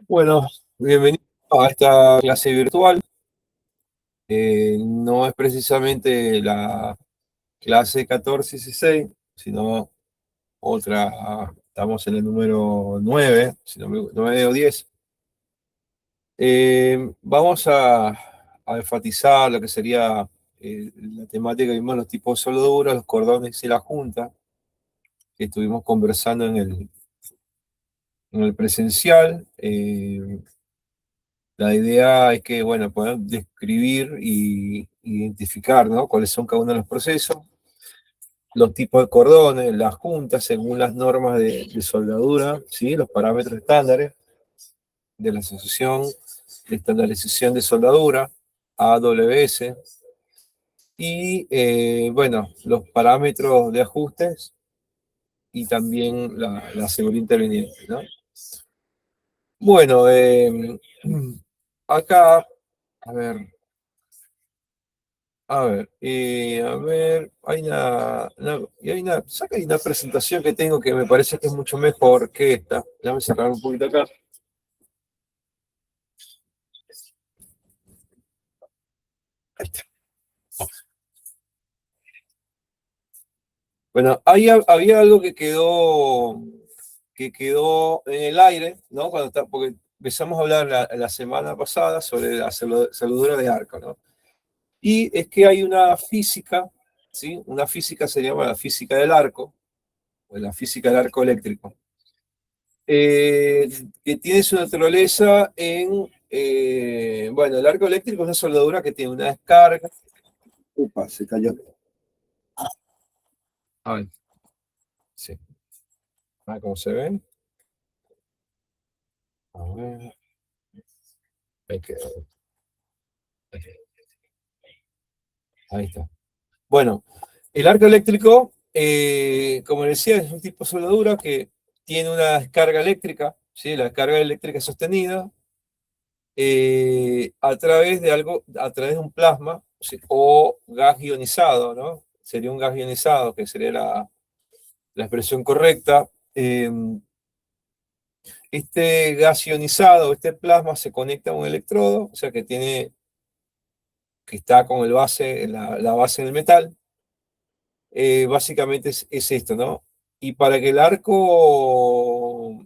Bueno, bienvenido a esta clase virtual. No es precisamente la clase 14 y 16, sino otra. Estamos en el número 9, si no 9 o 10. Vamos a enfatizar lo que sería la temática que vimos, los tipos de soldaduras, los cordones y la junta, que estuvimos conversando en el presencial. La idea es que, bueno, poder describir y identificar, ¿no?, cuáles son cada uno de los procesos, los tipos de cordones, las juntas, según las normas de soldadura, ¿sí?, los parámetros estándares de la Asociación de Estandarización de Soldadura, AWS, y, bueno, los parámetros de ajustes y también la seguridad interviniente, ¿no? Bueno, acá, a ver. Hay una presentación que tengo que me parece que es mucho mejor que esta. Déjame sacar un poquito acá. Ahí está. Bueno, había algo que quedó en el aire, ¿no? Porque empezamos a hablar la semana pasada sobre la soldadura de arco, ¿no? Y es que hay una física, ¿sí? Una física se llama la física del arco, o la física del arco eléctrico, que tiene su naturaleza bueno, el arco eléctrico es una soldadura que tiene una descarga. Upa, se cayó. A ver, sí. ¿Cómo se ven? A ver, ahí quedó. Ahí está. Bueno, el arco eléctrico, como decía, es un tipo de soldadura que tiene una descarga eléctrica, ¿sí? La descarga eléctrica sostenida a través de un plasma, ¿sí?, o gas ionizado, ¿no? Sería un gas ionizado, que sería la expresión correcta. Este gas ionizado, este plasma, se conecta a un electrodo, o sea que está con la base del metal. Básicamente es esto, ¿no? Y para que el arco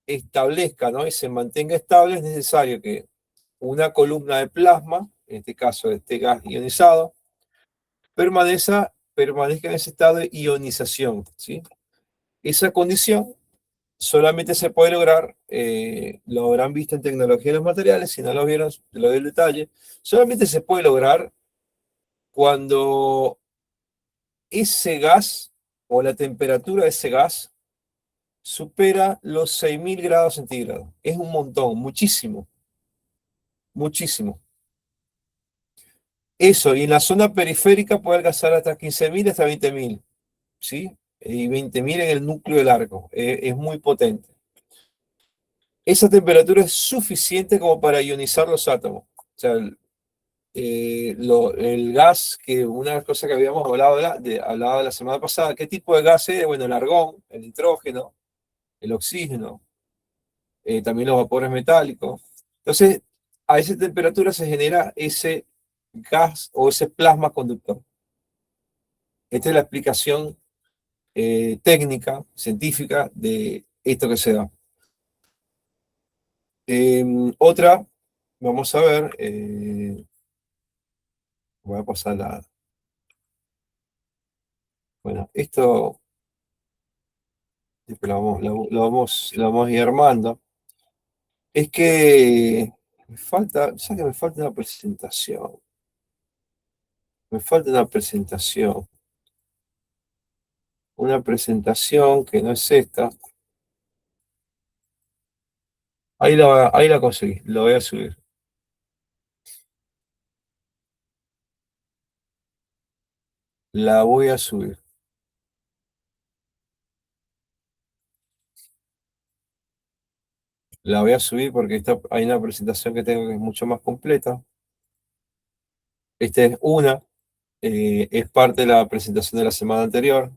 establezca, ¿no?, y se mantenga estable, es necesario que una columna de plasma, en este caso este gas ionizado, permanezca en ese estado de ionización, ¿sí? Esa condición solamente se puede lograr, lo habrán visto en tecnología de los materiales, si no lo vieron, te lo doy el detalle, solamente se puede lograr cuando ese gas o la temperatura de ese gas supera los 6000 grados centígrados. Es un montón, muchísimo, muchísimo. Eso, y en la zona periférica puede alcanzar hasta 15.000, hasta 20.000, ¿sí? Y 20.000 en el núcleo del arco. Es muy potente. Esa temperatura es suficiente como para ionizar los átomos. O sea, el gas, que una de las cosas que habíamos hablado la semana pasada, ¿qué tipo de gas es? Bueno, el argón, el nitrógeno, el oxígeno, también los vapores metálicos. Entonces, a esa temperatura se genera ese gas o ese plasma conductor. Esta es la explicación técnica, científica de esto que se da. Otra, vamos a ver, voy a pasar bueno, esto lo vamos a ir armando. Es que ya que me falta una presentación. Me falta una presentación que no es esta. Ahí la conseguí, lo voy a subir. La voy a subir. La voy a subir porque hay una presentación que tengo que es mucho más completa. Esta es es parte de la presentación de la semana anterior.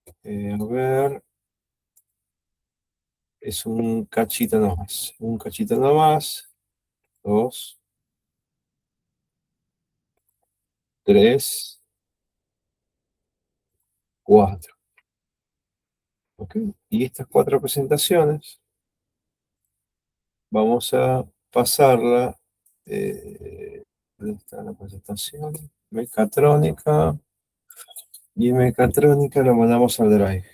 A ver, Es un cachito nomás. Un cachito nomás. Dos, tres, cuatro. ¿Ok? Y estas cuatro presentaciones vamos a pasarla. ¿Dónde está la presentación? Mecatrónica. Y mecatrónica la mandamos al drive.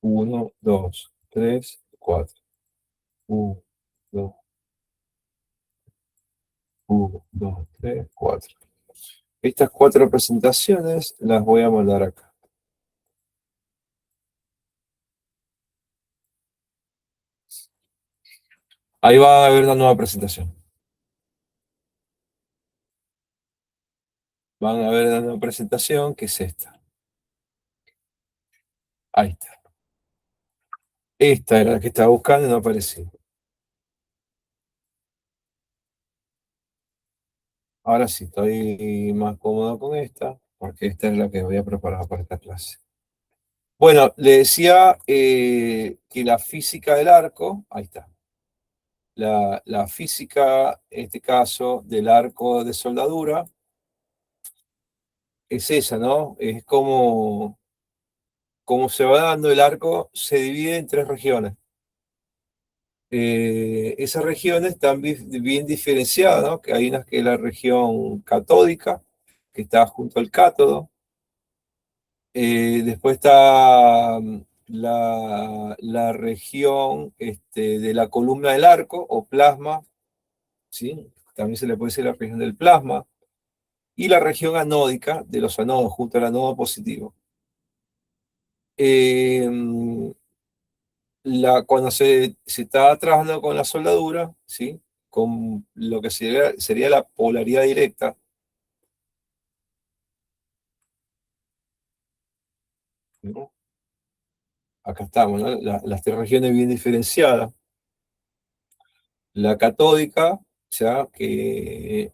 Uno, dos, tres, cuatro. Uno, dos, uno, dos, tres, cuatro. Estas cuatro presentaciones las voy a mandar acá. Ahí va a haber una nueva presentación. Van a ver una nueva presentación que es esta. Ahí está. Esta era la que estaba buscando y no apareció. Ahora sí, estoy más cómodo con esta, porque esta es la que voy a preparar para esta clase. Bueno, le decía que la física del arco, ahí está. La física, en este caso, del arco de soldadura, es esa, ¿no? Es como se va dando el arco, se divide en tres regiones. Esas regiones están bien diferenciadas, ¿no? Que hay una que es la región catódica, que está junto al cátodo. Después está la región de la columna del arco o plasma, ¿sí? También se le puede decir la región del plasma. Y la región anódica de los anodos, junto al anodo positivo. Eh, Cuando se está trabajando con la soldadura, ¿sí? Con lo que sería la polaridad directa, ¿no? Acá estamos, ¿no? Las tres regiones bien diferenciadas. La catódica, o sea, que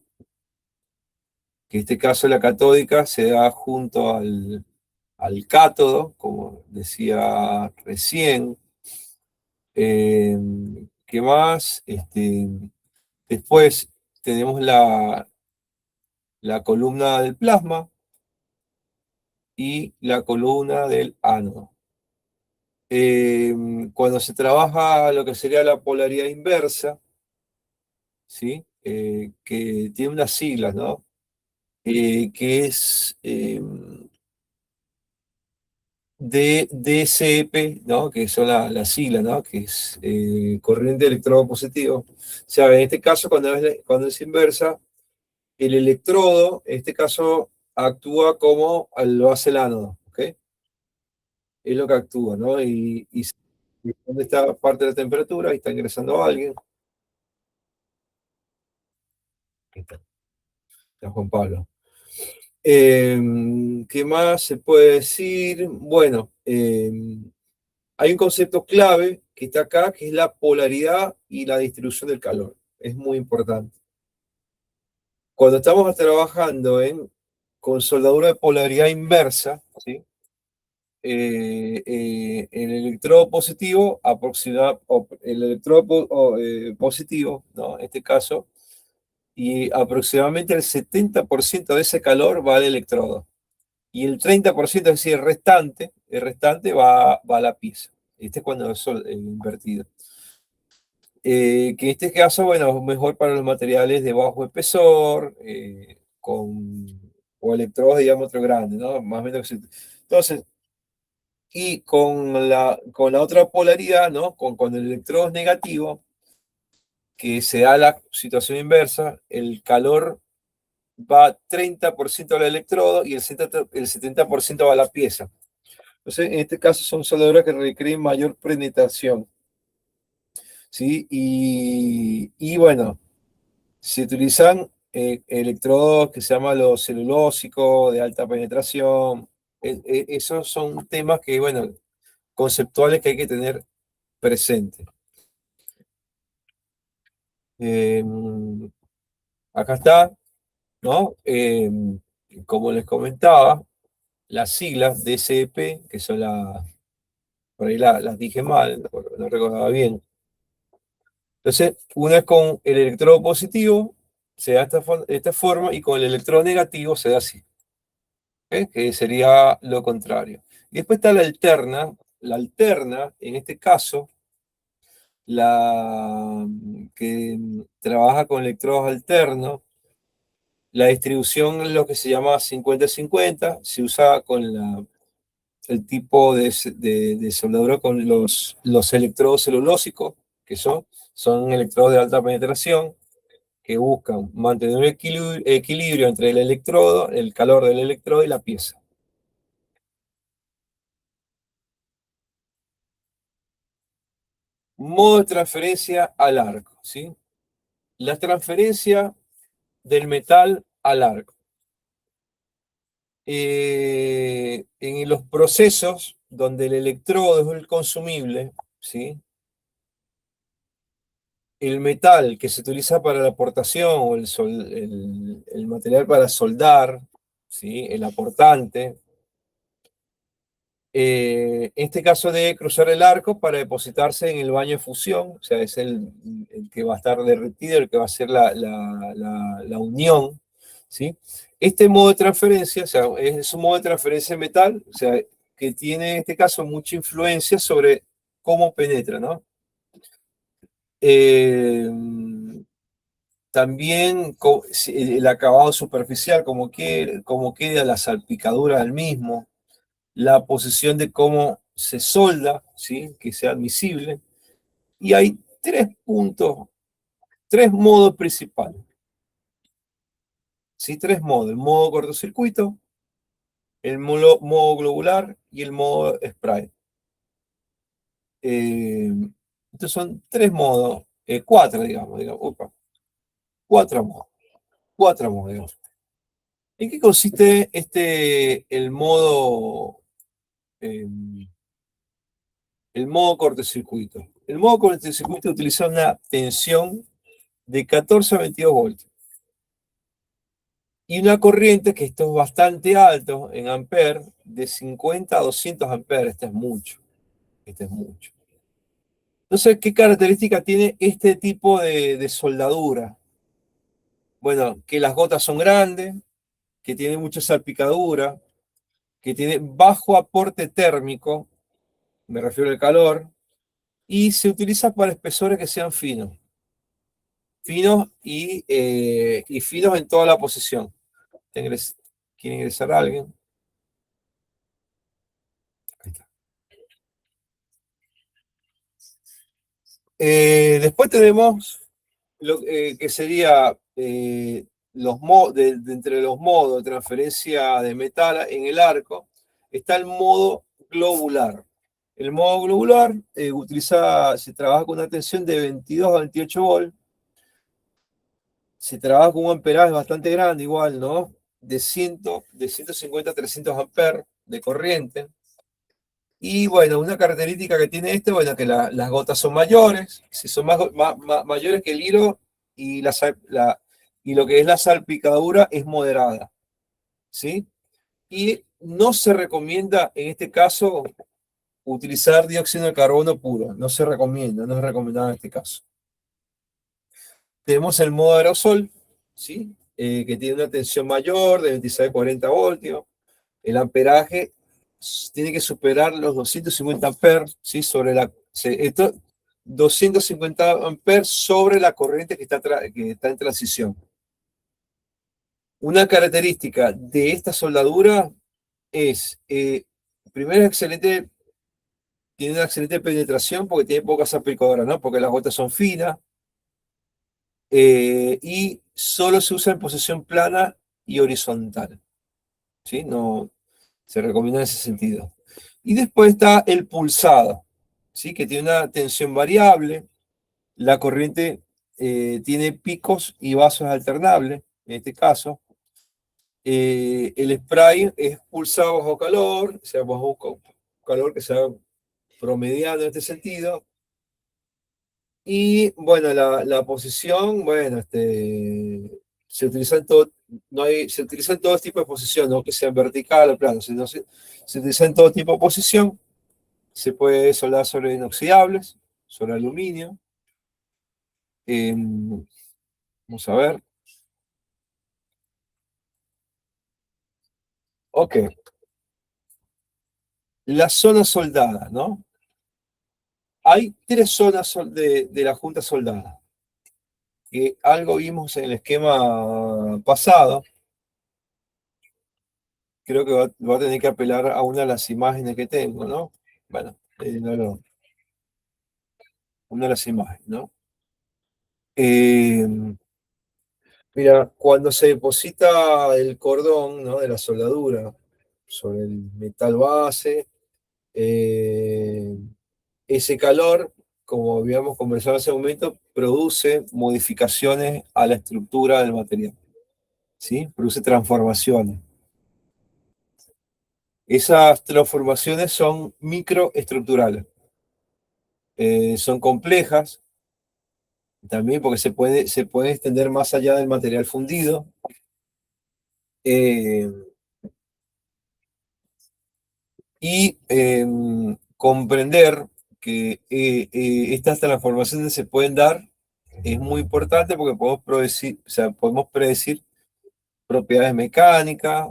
en este caso la catódica se da junto al cátodo, como decía recién. Eh, ¿Qué más? Después tenemos la columna del plasma y la columna del ánodo. Eh, Cuando se trabaja lo que sería la polaridad inversa, ¿sí? Que tiene unas siglas, ¿no? Que es DCP, ¿no? Que son las siglas, ¿no? Que es corriente electrodo positivo. O sea, en este caso, cuando es inversa, el electrodo, en este caso, actúa como lo hace el ánodo, ¿ok? Es lo que actúa, ¿no? Y ¿dónde está parte de la temperatura? Ahí está ingresando alguien. Ahí está Juan Pablo. ¿Qué más se puede decir? Bueno, hay un concepto clave que está acá, que es la polaridad y la distribución del calor. Es muy importante. Cuando estamos trabajando con soldadura de polaridad inversa, ¿sí? El electrodo positivo el electrodo positivo, ¿no? En este caso, y aproximadamente el 70% de ese calor va al electrodo. Y el 30%, es decir, el restante va a la pieza. Este es cuando es invertido. Que en este caso, bueno, es mejor para los materiales de bajo espesor, o electrodos de diámetro grande, ¿no? Más o menos. Entonces, y con la otra polaridad, ¿no? Con el electrodo negativo, que se da la situación inversa, el calor va 30% al electrodo y el 70% va a la pieza. Entonces, en este caso son soldaduras que requieren mayor penetración, ¿sí? Y bueno, se utilizan electrodos que se llaman los celulósicos de alta penetración. Esos son temas que, bueno, conceptuales que hay que tener presente. Eh, Acá está, ¿no? Como les comentaba, las siglas DCP, que son por ahí las dije mal, no recordaba bien. Entonces, una es con el electrodo positivo, se da de esta forma, y con el electrodo negativo se da así, ¿ok? Que sería lo contrario. Y después está la alterna. La alterna, en este caso, la que trabaja con electrodos alternos, la distribución es lo que se llama 50-50, se usa con el tipo de soldadura con los electrodos celulósicos, que son electrodos de alta penetración, que buscan mantener un equilibrio entre el electrodo, el calor del electrodo y la pieza. Modo de transferencia al arco, ¿sí? La transferencia del metal al arco. En los procesos donde el electrodo es el consumible, ¿sí? El metal que se utiliza para la aportación o el material para soldar, ¿sí? El aportante, en este caso debe cruzar el arco para depositarse en el baño de fusión, o sea, es el que va a estar derretido, el que va a ser la unión, ¿sí? Este modo de transferencia, o sea, es un modo de transferencia de metal, o sea, que tiene en este caso mucha influencia sobre cómo penetra, ¿no? Eh, También el acabado superficial, cómo queda la salpicadura del mismo, la posición de cómo se solda, ¿sí? Que sea admisible. Y hay tres puntos, tres modos principales. ¿Sí? Tres modos: el modo cortocircuito, el modo globular y el modo spray. Eh, Estos son tres modos, cuatro, digamos, cuatro modos, cuatro modos, digamos. ¿En qué consiste eh, el modo cortocircuito? El modo cortocircuito utiliza una tensión de 14 a 22 voltios y una corriente, que esto es bastante alto en amperes, de 50 a 200 amperes. Este es mucho, este es mucho. Entonces, ¿qué característica tiene este tipo de soldadura? Bueno, que las gotas son grandes, que tiene mucha salpicadura, que tiene bajo aporte térmico, me refiero al calor, y se utiliza para espesores que sean finos, y finos en toda la posición. ¿Quiere ingresar a alguien? Ahí está. Después tenemos lo que sería entre los modos de transferencia de metal en el arco, está el modo globular. El modo globular se trabaja con una tensión de 22 a 28 volts, se trabaja con un amperaje bastante grande, igual, ¿no? De 150 a 300 amperes de corriente. Y bueno, una característica que tiene este, bueno, que las gotas son mayores, si son mayores que el hilo, y, y lo que es la salpicadura es moderada, ¿sí? Y no se recomienda en este caso utilizar dióxido de carbono puro, no se recomienda, no es recomendado en este caso. Tenemos el modo aerosol, ¿sí? Que tiene una tensión mayor de 26 a 40 voltios. El amperaje tiene que superar los 250 amperes, ¿sí? Esto, 250 amperes sobre la corriente que está en transición. Una característica de esta soldadura es, primero, tiene una excelente penetración porque tiene pocas aplicadoras, ¿no? Porque las gotas son finas, y solo se usa en posición plana y horizontal, ¿sí? No se recomienda en ese sentido. Y después está el pulsado, ¿sí? Que tiene una tensión variable, la corriente tiene picos y vasos alternables, en este caso. El spray es pulsado bajo calor, o sea, bajo calor que sea promediado en este sentido. Y bueno, la posición, bueno, se utilizan todo tipo de posición, no que sean vertical o plano, sino se utilizan todo tipo de posición. Se puede soldar sobre inoxidables, sobre aluminio. Vamos a ver. Ok, la zona soldada, ¿no? Hay tres zonas de la junta soldada, que algo vimos en el esquema pasado. Creo que va a tener que apelar a una de las imágenes que tengo, ¿no? Bueno, una de las imágenes, ¿no? Eh, Mira, cuando se deposita el cordón, ¿no?, de la soldadura sobre el metal base, eh, ese calor, como habíamos conversado hace un momento, produce modificaciones a la estructura del material, ¿sí? Produce transformaciones. Esas transformaciones son microestructurales. Son complejas también porque se puede extender más allá del material fundido. Eh, y comprender que estas transformaciones se pueden dar es muy importante porque podemos predecir propiedades mecánicas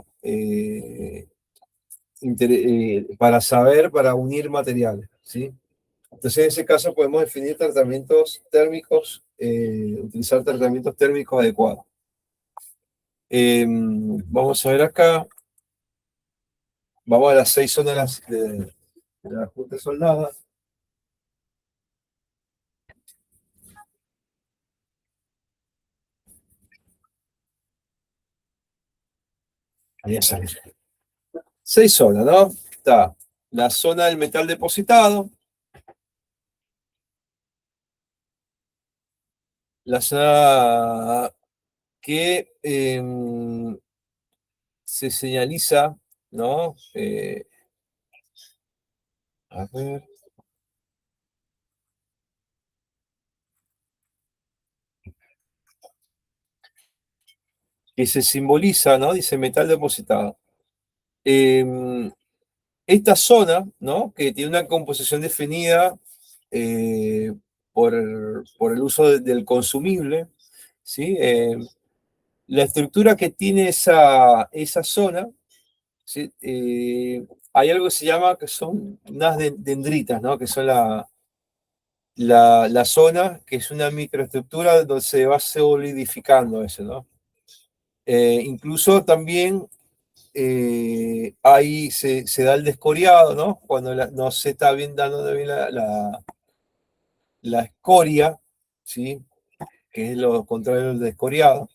para unir materiales, ¿sí? Entonces, en ese caso podemos definir tratamientos térmicos, utilizar tratamientos térmicos adecuados. Vamos a ver acá, vamos a las 6 zonas de la junta soldada. Ahí sale. 6 zonas, ¿no? Está la zona del metal depositado, la zona que se señaliza, ¿no? A ver. Que se simboliza, ¿no? Dice metal depositado. Esta zona, ¿no?, que tiene una composición definida eh, por el uso del consumible, ¿sí? La estructura que tiene esa zona, ¿sí? Hay algo que se llama, que son unas dendritas, ¿no?, que son la zona, que es una microestructura donde se va solidificando eso, ¿no? Incluso también ahí se da el descoriado, ¿no? Cuando no se está bien dando bien la escoria, ¿sí? Que es lo contrario del descoriado.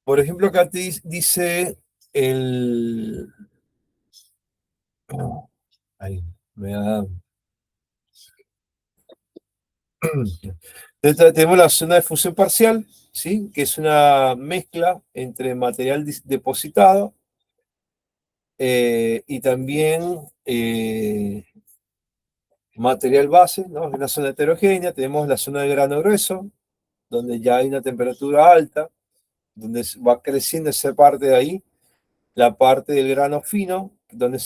Por ejemplo, acá te dice el... Ahí, me da... Tenemos la zona de fusión parcial, ¿sí? Que es una mezcla entre material depositado y también material base, ¿no? Es una zona heterogénea. Tenemos la zona de grano grueso, donde ya hay una temperatura alta, donde va creciendo esa parte de ahí, la parte del grano fino, donde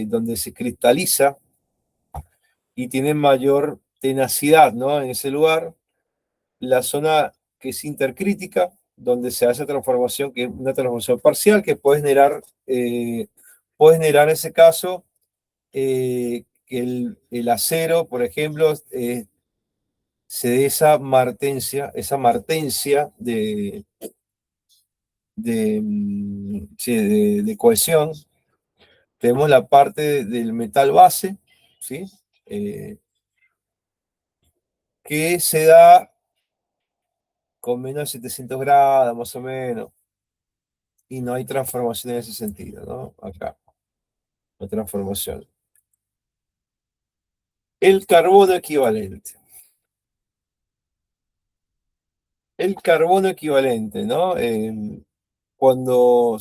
donde se cristaliza y tiene mayor tenacidad, ¿no?, en ese lugar. La zona que es intercrítica, donde se hace transformación, que es una transformación parcial, que puede generar en ese caso que el acero, por ejemplo, se dé esa martencia sí, de cohesión. Tenemos la parte del metal base, ¿sí? Eh, que se da con menos de 700 grados, más o menos, y no hay transformación en ese sentido, ¿no? Acá, no hay transformación. El carbono equivalente. El carbono equivalente, ¿no? Cuando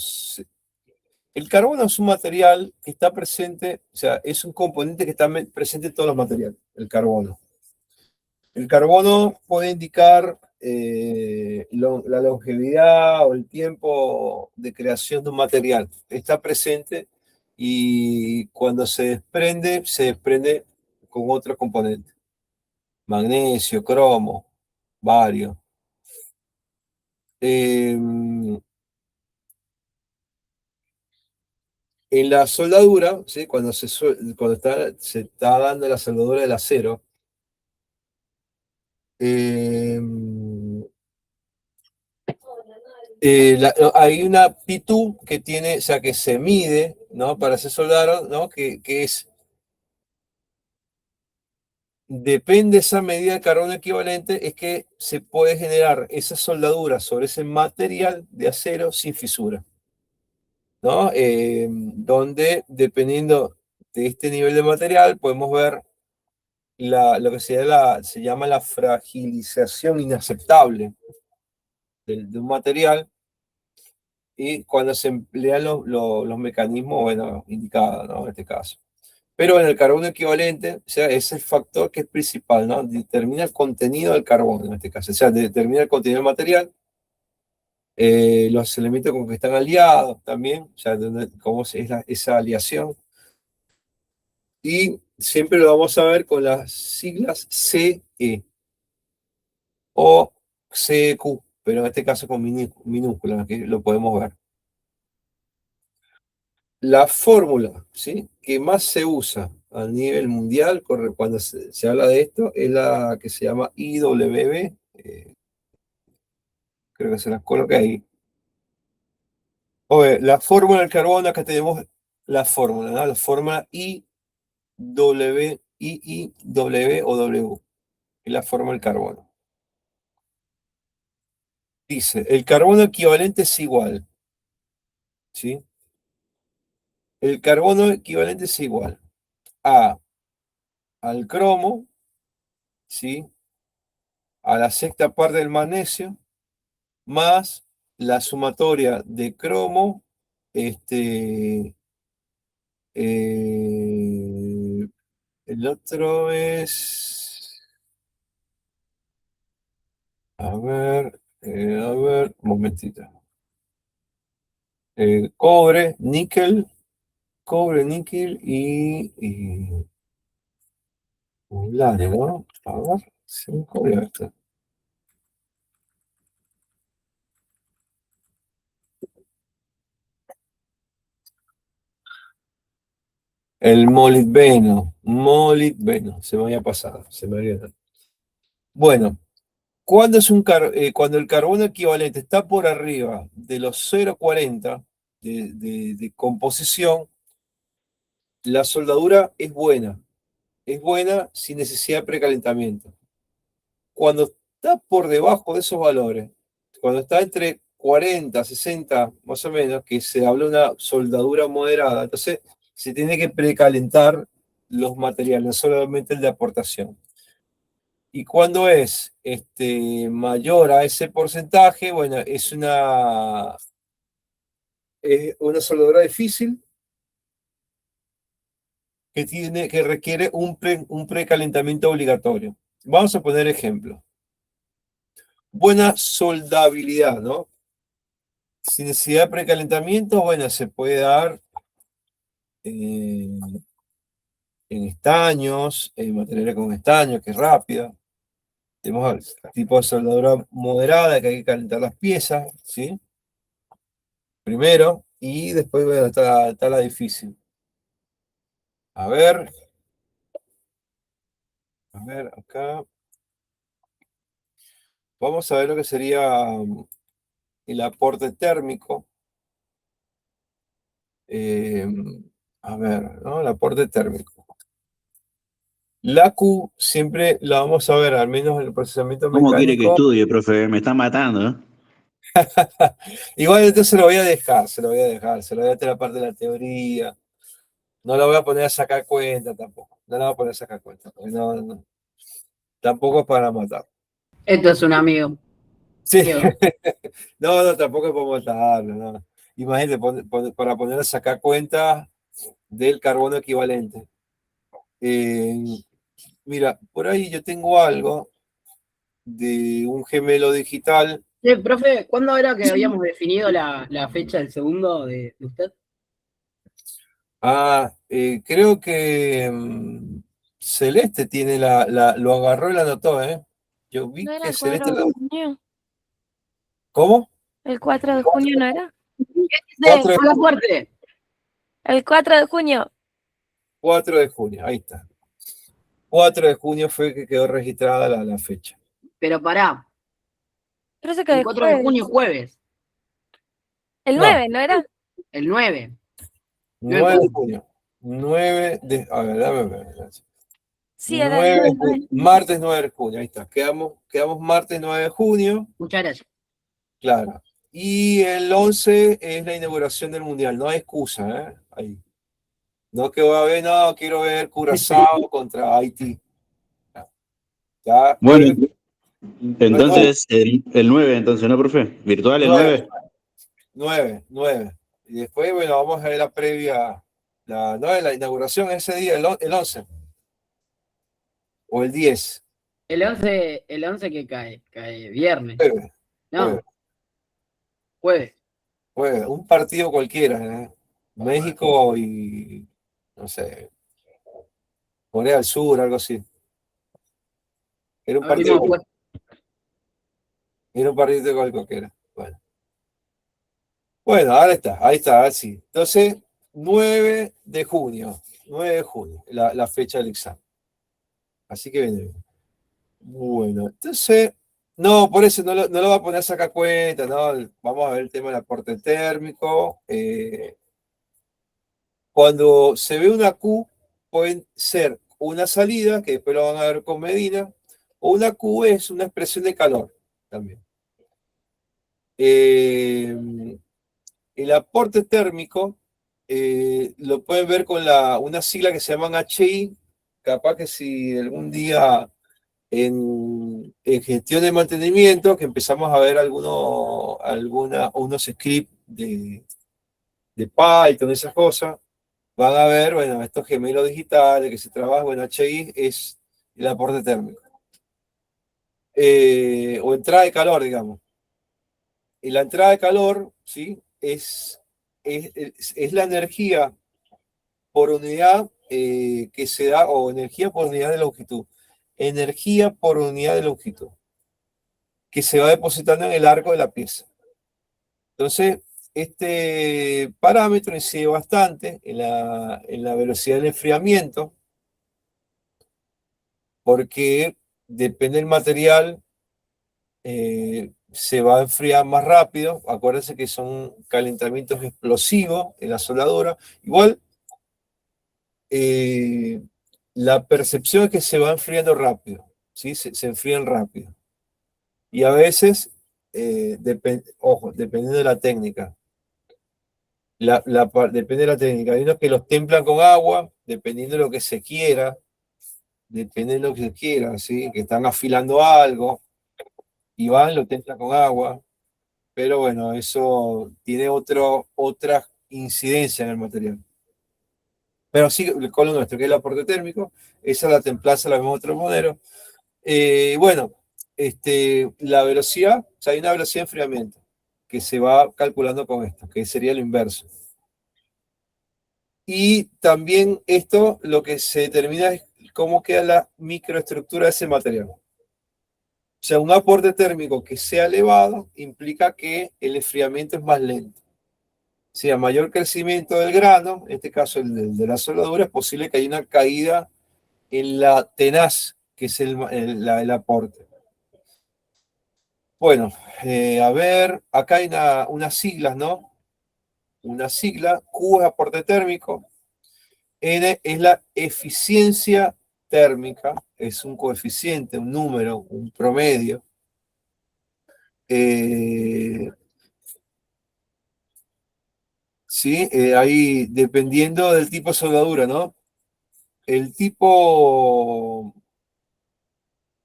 el carbono es un material que está presente, o sea, es un componente que está presente en todos los materiales, el carbono. El carbono puede indicar la longevidad o el tiempo de creación de un material. Está presente y cuando se desprende con otros componentes. Magnesio, cromo, varios. En la soldadura, ¿sí? Cuando se está dando la soldadura del acero, eh, hay una aptitud que tiene, o sea, que se mide, ¿no? Para ser soldado, ¿no? Que es, depende de esa medida de carbono equivalente, es que se puede generar esa soldadura sobre ese material de acero sin fisura, ¿no? Donde, dependiendo de este nivel de material, podemos ver lo que se llama la fragilización inaceptable de un material y cuando se emplean los mecanismos, bueno, indicados, ¿no? En este caso. Pero en el carbono equivalente, o sea, es el factor que es principal, ¿no? Determina el contenido del carbono, en este caso. O sea, determina el contenido del material, los elementos con que están aliados también, o sea, cómo es esa aliación. Y siempre lo vamos a ver con las siglas CE o CQ, pero en este caso con minúsculas, que lo podemos ver. La fórmula, ¿sí?, que más se usa a nivel mundial cuando se habla de esto es la que se llama IWB, creo que se las coloca ahí. Oye, la fórmula del carbono, acá tenemos la fórmula, ¿no? La fórmula IW o W, es la fórmula del carbono. Dice, el carbono equivalente es igual, ¿sí? El carbono equivalente es igual al cromo, ¿sí? A la sexta parte del magnesio, más la sumatoria de cromo, eh, el otro es, a ver, un momentito. Cobre, níquel y uranio, ¿no? A ver, 5 y esto. El molibdeno, se me había pasado, se me había dado. Bueno, cuando el carbono equivalente está por arriba de los 0,40 de composición, la soldadura es buena sin necesidad de precalentamiento. Cuando está por debajo de esos valores, cuando está entre 40, 60 más o menos, que se habla de una soldadura moderada, entonces se tiene que precalentar los materiales, no solamente el de aportación. Y cuando es mayor a ese porcentaje, bueno, una soldadura difícil que requiere un precalentamiento obligatorio. Vamos a poner ejemplo. Buena soldabilidad, ¿no? Sin necesidad de precalentamiento, bueno, se puede dar en estaños, en materiales con estaño, que es rápida. Tenemos el tipo de soldadura moderada, que hay que calentar las piezas, ¿sí? Primero, y después, bueno, está la difícil. A ver, acá. Vamos a ver lo que sería el aporte térmico. Eh, a ver, ¿no? El aporte térmico. La Q siempre la vamos a ver, al menos en el procesamiento ¿Cómo quiere que mecánico. estudie, profe? Me está matando, ¿eh? Igual entonces se lo voy a dejar, se lo voy a dejar la parte de la teoría. No la voy a poner a sacar cuenta tampoco. No la voy a poner a sacar cuenta, porque tampoco es para matar. Esto es un amigo. Sí, no, tampoco es para matarlo, no. Imagínate, para poner a sacar cuenta del carbono equivalente. Mira, por ahí yo tengo algo de un gemelo digital. Profe, ¿cuándo era que habíamos definido la fecha del segundo de usted? Creo que Celeste tiene lo agarró y la anotó, ¿eh? Yo vi ¿No era que el Celeste 4 de junio? ¿Cómo? ¿El 4 de junio no era? ¿Qué dice? 4 de, Habla fuerte. El 4 de junio. 4 de junio, ahí está. 4 de junio fue que quedó registrada la fecha. Pero pará, Parece que el el 4 de junio jueves, El No. 9, ¿no era? el 9. 9 de junio. 9 de. A ver, dame ver. Sí, era el 9 de 9. junio. Martes 9 de junio, ahí está. Quedamos martes 9 de junio, Muchas gracias. claro. Y el 11 es la inauguración del Mundial. No hay excusa, ¿eh? Ahí. No que voy a ver, no, quiero ver Curazao contra Haití. Ya, Bueno, no hay entonces el 9, entonces, ¿no, profe? ¿Virtual el 9, 9? 9. Y después, bueno, vamos a ver la previa, la inauguración ese día, el 11 o el 10. El 11 que cae viernes. Jueves, No, jueves. un partido cualquiera, ¿eh? México y, no sé, Corea del Sur, algo así. Era un partido, Abrimos después. era un partido cualquiera. Bueno, ahora está, ahí está, así. Entonces, 9 de junio, la fecha del examen. Así que viene bien. Bueno, entonces, no, por eso no lo va a poner a sacar cuenta, ¿no? Vamos a ver el tema del aporte térmico. Cuando se ve una Q, pueden ser una salida, que después lo van a ver con medida, o una Q es una expresión de calor también. El aporte térmico lo pueden ver con una sigla que se llaman HI, capaz que si algún día en gestión de mantenimiento, que empezamos a ver unos scripts de Python, esas cosas, van a ver, bueno, estos gemelos digitales que se trabajan, bueno, HI es el aporte térmico. O entrada de calor, digamos. Y la entrada de calor, ¿sí? Es la energía por unidad que se da, o energía por unidad de longitud. Energía por unidad de longitud, que se va depositando en el arco de la pieza. Entonces, este parámetro incide bastante en la velocidad del enfriamiento, porque depende del material, se va a enfriar más rápido. Acuérdense que son calentamientos explosivos en la soldadura. Igual, la percepción es que se va enfriando rápido, ¿sí? Se enfrían rápido. Y a veces, ojo, dependiendo de la técnica. Depende de la técnica. Hay unos que los templan con agua, dependiendo de lo que se quiera. Depende de lo que se quiera, ¿sí? Que están afilando algo y lo templan con agua. Pero bueno, eso tiene otra incidencia en el material. Pero sí, con lo nuestro, que es el aporte térmico, esa la templanza la vemos en otro modelo. Bueno, la velocidad, o sea, hay una velocidad de enfriamiento que se va calculando con esto, que sería lo inverso. Y también esto lo que se determina es cómo queda la microestructura de ese material. O sea, un aporte térmico que sea elevado implica que el enfriamiento es más lento. Si a mayor crecimiento del grano, en este caso el de la soldadura, es posible que haya una caída en la tenaz, que es el aporte. Bueno, a ver, acá hay unas siglas, ¿no? Una sigla, Q es aporte térmico, N es la eficiencia térmica, es un coeficiente, un número, un promedio. Sí, ahí dependiendo del tipo de soldadura, ¿no? El tipo,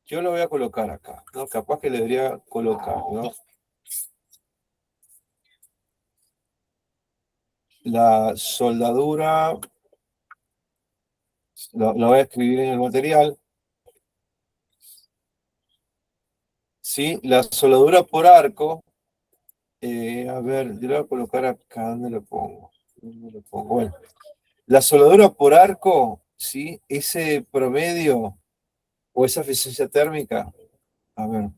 yo lo voy a colocar acá, ¿no? Capaz que le debería colocar, ¿no? La soldadura, lo voy a escribir en el material. ¿sí? La soldadura por arco, a ver, yo lo voy a colocar acá, ¿dónde lo pongo? ¿Dónde lo pongo? Bueno, la soldadura por arco, ¿sí? Ese promedio o esa eficiencia térmica, a ver,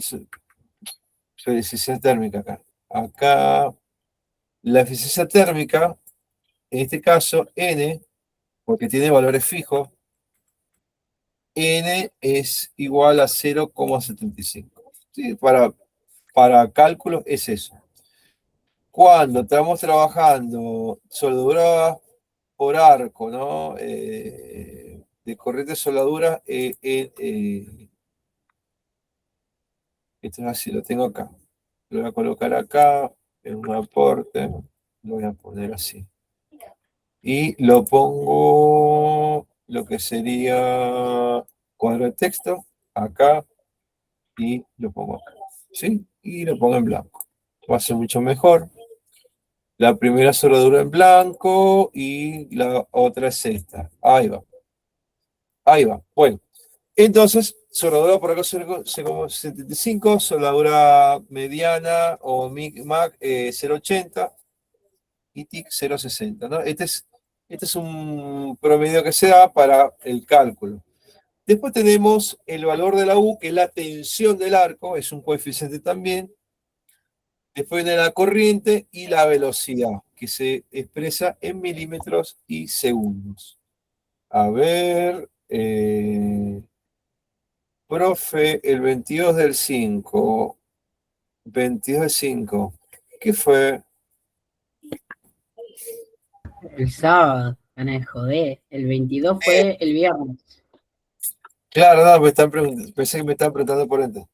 su eficiencia térmica acá. Acá, la eficiencia térmica, en este caso, N, porque tiene valores fijos, N es igual a 0,75. ¿Sí? Para cálculos es eso. Cuando estamos trabajando soldadura por arco, ¿no? De corriente de soldadura, esto es así, lo tengo acá. Lo voy a colocar acá en un aporte, lo voy a poner así. Y lo pongo, lo que sería cuadro de texto, acá, y lo pongo acá, ¿sí? Y lo pongo en blanco. Va a ser mucho mejor. La primera soldadura en blanco y la otra es esta. Ahí va. Ahí va. Bueno, entonces, soldadura por acá 0,75, soldadura mediana o MIC-MAC 0,80 y TIC 0,60, ¿no? Este es un promedio que se da para el cálculo. Después tenemos el valor de la U, que es la tensión del arco, es un coeficiente también. Después viene la corriente y la velocidad, que se expresa en milímetros y segundos. A ver, profe, el 22 del 5, 22 del 5, ¿qué fue? El sábado, van a joder. El 22 fue el viernes. Claro, no, pensé que me estaban preguntando por ente.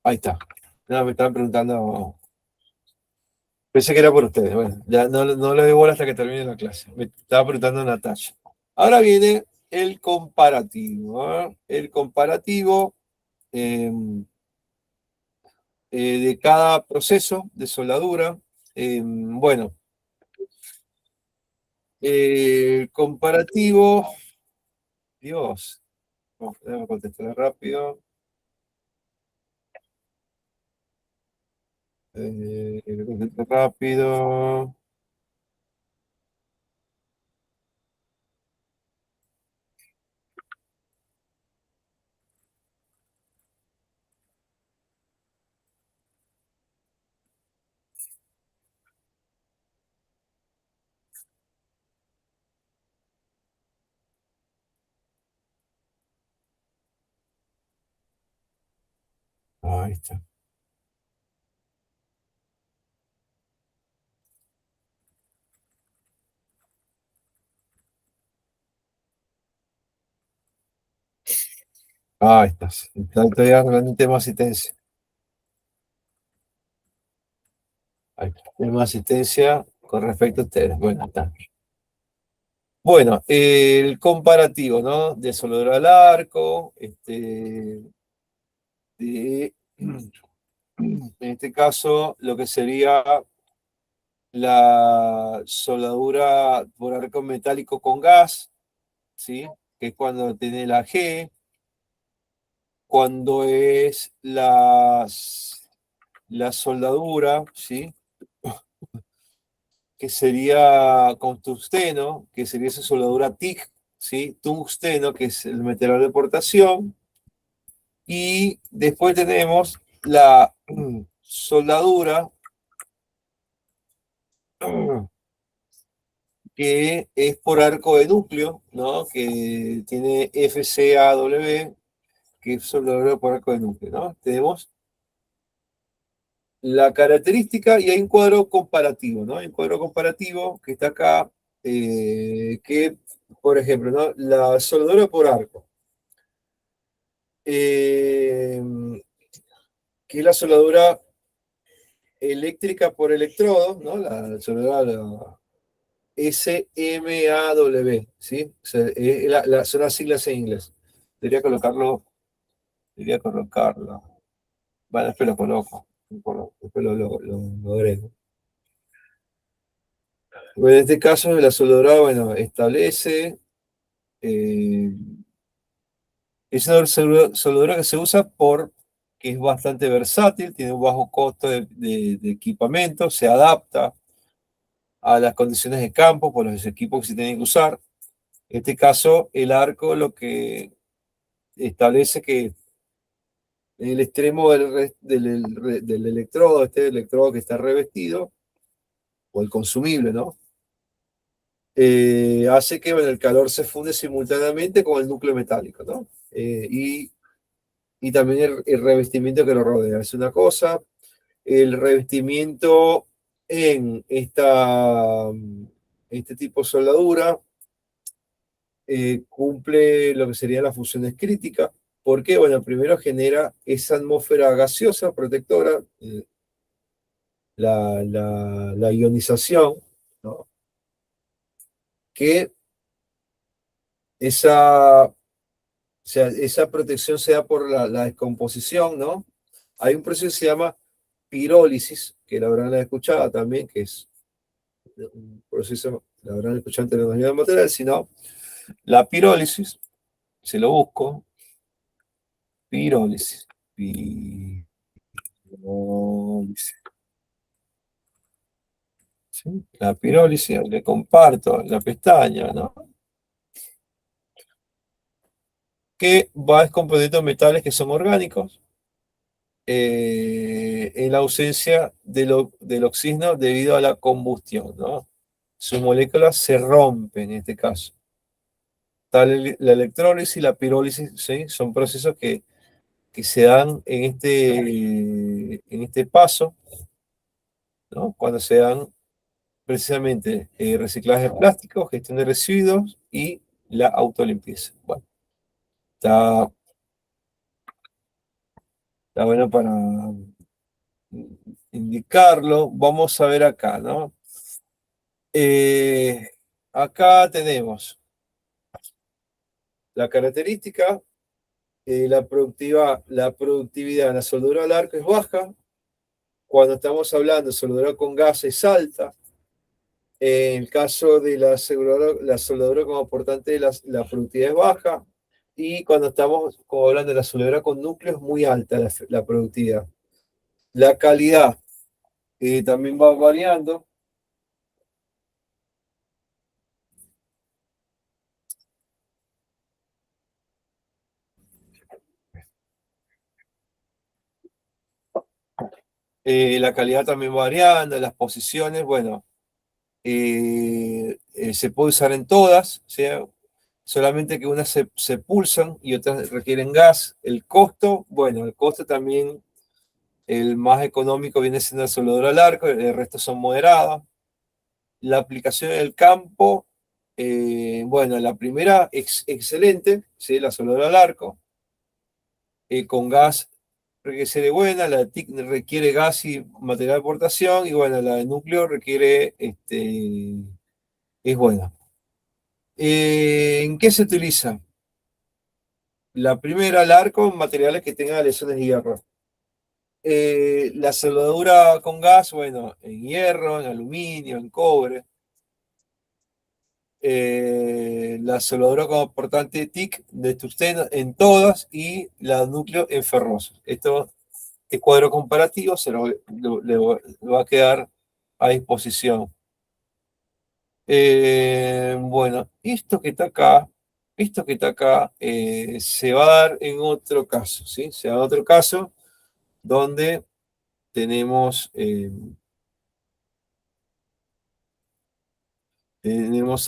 Ahí está. No, me estaban preguntando. Pensé que era por ustedes. Bueno, ya no le doy bola hasta que termine la clase. Me estaba preguntando Natalia. Ahora viene el comparativo. El comparativo eh, de cada proceso de soldadura. Bueno, el comparativo. Dios. Déjame contestar rápido. Contestar rápido. Ahí está. Ahí estás. Estoy hablando de tema de asistencia. Ahí está. Tema de asistencia con respecto a ustedes. Bueno, está. Bueno, el comparativo, ¿no? De soldadura al arco, en este caso, lo que sería la soldadura por arco metálico con gas, ¿sí? Que es cuando tiene la G, cuando es la soldadura, ¿sí? Que sería con tungsteno, que sería esa soldadura TIC, ¿sí? Tungsteno, que es el material de portación. Y después tenemos la soldadura, que es por arco de núcleo, ¿no? Que tiene FCAW, que es soldadura por arco de núcleo, ¿no? Tenemos la característica y hay un cuadro comparativo, ¿no? Hay un cuadro comparativo que está acá, que, por ejemplo, ¿no? La soldadura por arco, que es la soldadura eléctrica por electrodo, ¿no? La soldadura SMAW, ¿sí? O sea, son las siglas en inglés. Debería colocarlo. Bueno, después lo coloco. Bueno, después lo agrego. Bueno, en este caso, la soldadura, bueno, establece. Es una soldadura que se usa porque es bastante versátil, tiene un bajo costo de equipamiento, se adapta a las condiciones de campo por los equipos que se tienen que usar. En este caso, el arco lo que establece que en el extremo del electrodo, este electrodo que está revestido, o el consumible, ¿no? Hace que bueno, el calor se funde simultáneamente con el núcleo metálico, ¿no? Y también el revestimiento que lo rodea. Es una cosa. El revestimiento en este tipo de soldadura cumple lo que serían las funciones críticas. ¿Por qué? Bueno, primero genera esa atmósfera gaseosa protectora, la ionización, ¿no? Que esa, o sea, esa protección se da por la descomposición, ¿no? Hay un proceso que se llama pirólisis, que la habrán escuchado también, que es un proceso, la habrán escuchado en tecnología de material, sino la pirólisis, se lo busco, pirólisis, pirólisis, ¿sí? La pirólisis, le comparto la pestaña, ¿no? Que va descomponiendo metales que son orgánicos en la ausencia del oxígeno debido a la combustión, ¿no? Sus moléculas se rompen en este caso. La electrólisis y la pirólisis, ¿sí? Son procesos que se dan en este paso, ¿no? Cuando se dan precisamente reciclaje de plástico, gestión de residuos y la autolimpieza. Bueno, está, está bueno para indicarlo. Vamos a ver acá, ¿no? Eh, Acá tenemos la característica, la productividad en la soldadura al arco es baja. Cuando estamos hablando de soldadura con gas es alta. En el caso de la soldadura como aportante, la productividad es baja. Y cuando estamos como hablando de la soldadura con núcleo es muy alta la productividad. La calidad también va variando. La calidad también va variando, las posiciones, bueno, se puede usar en todas, o sea, solamente que unas se pulsan y otras requieren gas. El costo, bueno, el costo también, el más económico viene siendo el soldadura al arco, el resto son moderados. La aplicación en el campo, bueno, la primera excelente, ¿sí? La soldadura al arco, con gas requiere ser buena, la de TIC requiere gas y material de aportación, y bueno, la de núcleo requiere, es buena. ¿En qué se utiliza? La primera, el arco, materiales que tengan lesiones de hierro. La soldadura con gas, bueno, en hierro, en aluminio, en cobre. La soldadura con aportante TIC de tungsteno en todas y la núcleo en ferroso. Este cuadro comparativo le va a quedar a disposición. Bueno, esto que está acá se va a dar en otro caso, ¿sí? Se va a dar otro caso donde tenemos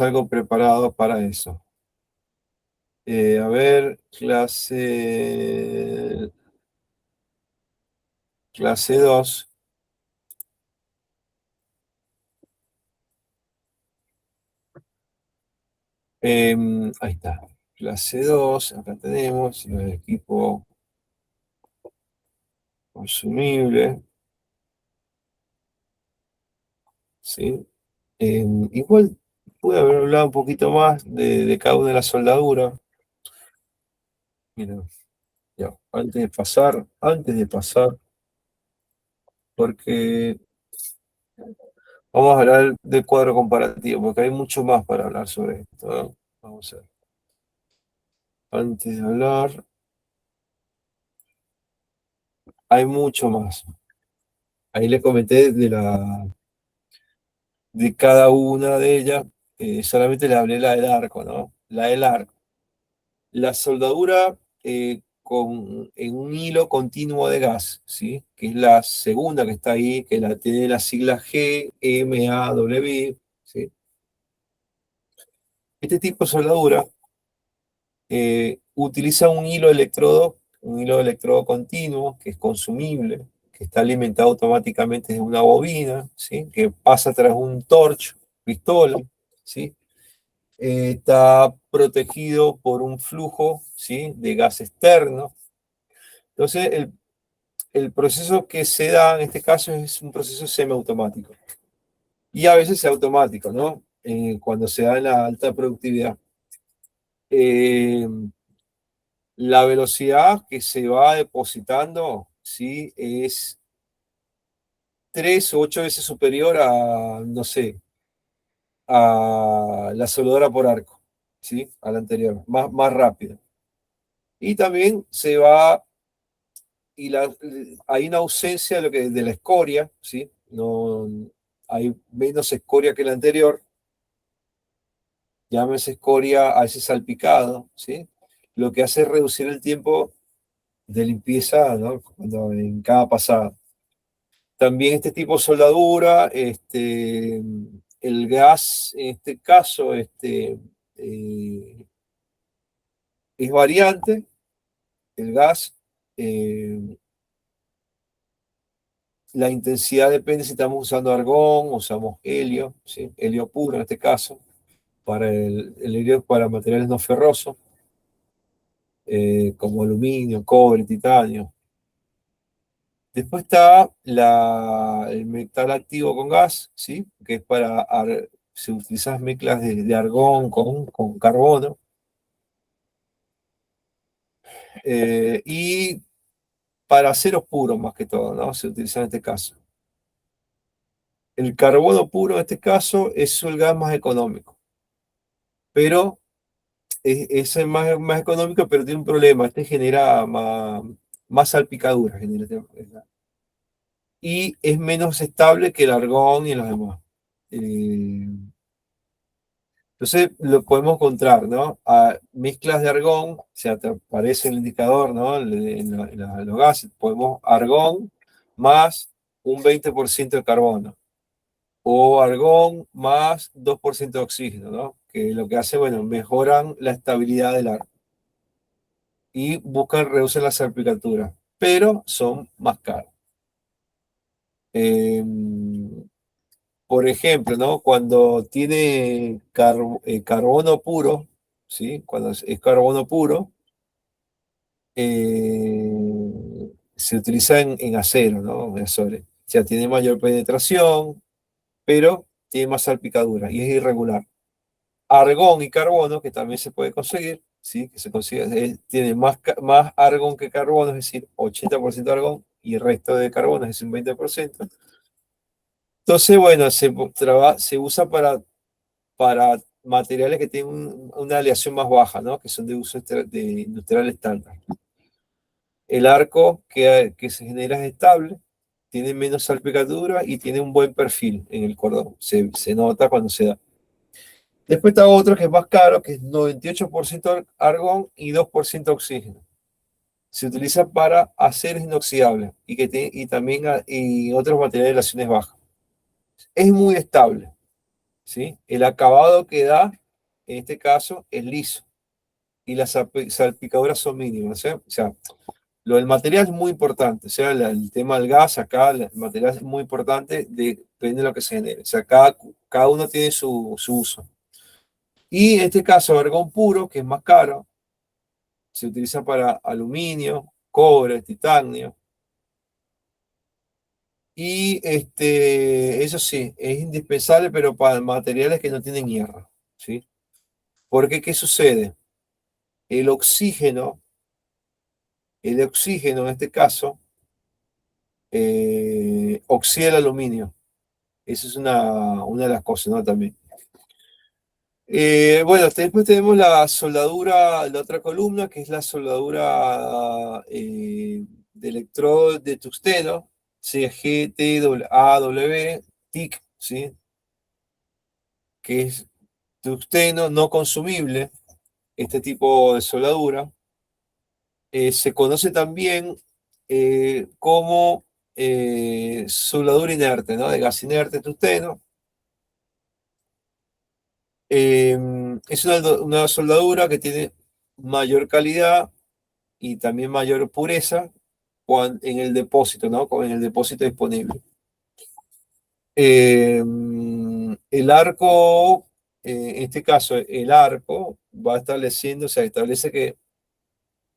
algo preparado para eso. A ver, clase 2. Ahí está. Clase 2, acá tenemos el equipo consumible. ¿Sí? Igual pude haber hablado un poquito más de cada una de las soldaduras. Mira, ya, antes de pasar, porque vamos a hablar del cuadro comparativo, porque hay mucho más para hablar sobre esto, ¿no? Vamos a ver. Antes de hablar, hay mucho más. Ahí les comenté de cada una de ellas, solamente le hablé la del arco, ¿no? La del arco. La soldadura en un hilo continuo de gas, ¿sí? Que es la segunda que está ahí, que tiene las siglas G, M, A, W, ¿sí? Este tipo de soldadura utiliza un hilo de electrodo continuo, que es consumible, que está alimentado automáticamente de una bobina, ¿sí? Que pasa tras un torch, pistola, ¿sí? Está protegido por un flujo, ¿sí? De gas externo. Entonces, el proceso que se da en este caso es un proceso semiautomático. Y a veces es automático, ¿no? Cuando se da en la alta productividad. La velocidad que se va depositando, ¿sí? Es 3 o 8 veces superior a, no sé, a la soldadura por arco, ¿sí? A la anterior, más rápido. Y también y hay una ausencia de la escoria, ¿sí? No, hay menos escoria que la anterior, llámese escoria a ese salpicado, ¿sí? Lo que hace es reducir el tiempo de limpieza, ¿no? En cada pasada. También este tipo de soldadura, el gas, en este caso, es variante, el gas, eh, la intensidad depende si estamos usando argón, usamos helio, ¿sí? Helio puro en este caso, el helio para materiales no ferrosos, como aluminio, cobre, titanio. Después está el metal activo con gas, ¿sí? Que es se utilizan mezclas de argón con carbono. Y para aceros puros más que todo, ¿no? Se utiliza en este caso. El carbono puro en este caso es el gas más económico, pero es el más económico, pero tiene un problema. Este genera más salpicaduras. Y es menos estable que el argón y los demás. Eh, Entonces lo podemos encontrar, ¿no? A mezclas de argón, o sea, te aparece el indicador, ¿no? En los gases, podemos argón más un 20% de carbono, o argón más 2% de oxígeno, ¿no? Que lo que hace, bueno, mejoran la estabilidad del arco y buscan reducir la salpicadura, pero son más caros. Eh, por ejemplo, ¿no? Cuando tiene carbono puro, ¿sí? Cuando es carbono puro, se utiliza en acero, ¿no? En Azores. O sea, tiene mayor penetración, pero tiene más salpicadura y es irregular. Argón y carbono, que también se puede conseguir, ¿sí? Que se consigue, tiene más argón que carbono, es decir, 80% argón y el resto de carbono, es decir, un 20%. Entonces, bueno, se usa para materiales que tienen una aleación más baja, ¿no? Que son de uso de industrial estándar. El arco que se genera es estable, tiene menos salpicadura y tiene un buen perfil en el cordón. Se nota cuando se da. Después está otro que es más caro, que es 98% argón y 2% oxígeno. Se utiliza para aceros inoxidables y también y otros materiales de relaciones bajas. Es muy estable, ¿sí? El acabado que da, en este caso, es liso y las salpicaduras son mínimas. O sea, lo del material es muy importante. O sea, el tema del gas acá, el material es muy importante, depende de lo que se genere. O sea, cada uno tiene su uso. Y en este caso, argón puro, que es más caro, se utiliza para aluminio, cobre, titanio. Y eso sí, es indispensable, pero para materiales que no tienen hierro, ¿sí? Porque, ¿qué sucede? El oxígeno, el oxígeno en este caso, oxida el aluminio. Esa es una de las cosas, ¿no? También. Bueno, después tenemos la soldadura, la otra columna, que es la soldadura de electrodo de tungsteno, CGTAW, TIC, ¿sí? Que es tungsteno no consumible, este tipo de soldadura. Se conoce también como soldadura inerte, ¿no? De gas inerte tungsteno. Es una soldadura que tiene mayor calidad y también mayor pureza en el depósito, ¿no? En el depósito disponible. El arco, en este caso, el arco va estableciendo, se establece que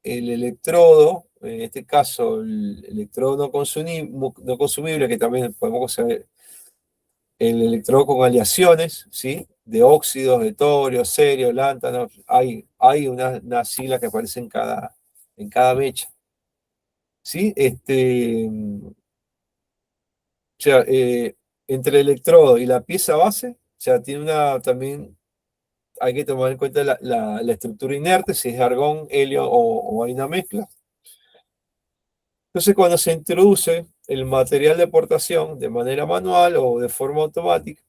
el electrodo, en este caso, el electrodo no consumible, que también podemos saber, el electrodo con aleaciones, ¿sí? De óxidos, de torio, cerio, lántano, hay una sigla que aparece en cada mecha, ¿sí? O sea, entre el electrodo y la pieza base, o sea, tiene también hay que tomar en cuenta la estructura inerte, si es argón, helio o hay una mezcla. Entonces, cuando se introduce el material de aportación de manera manual o de forma automática,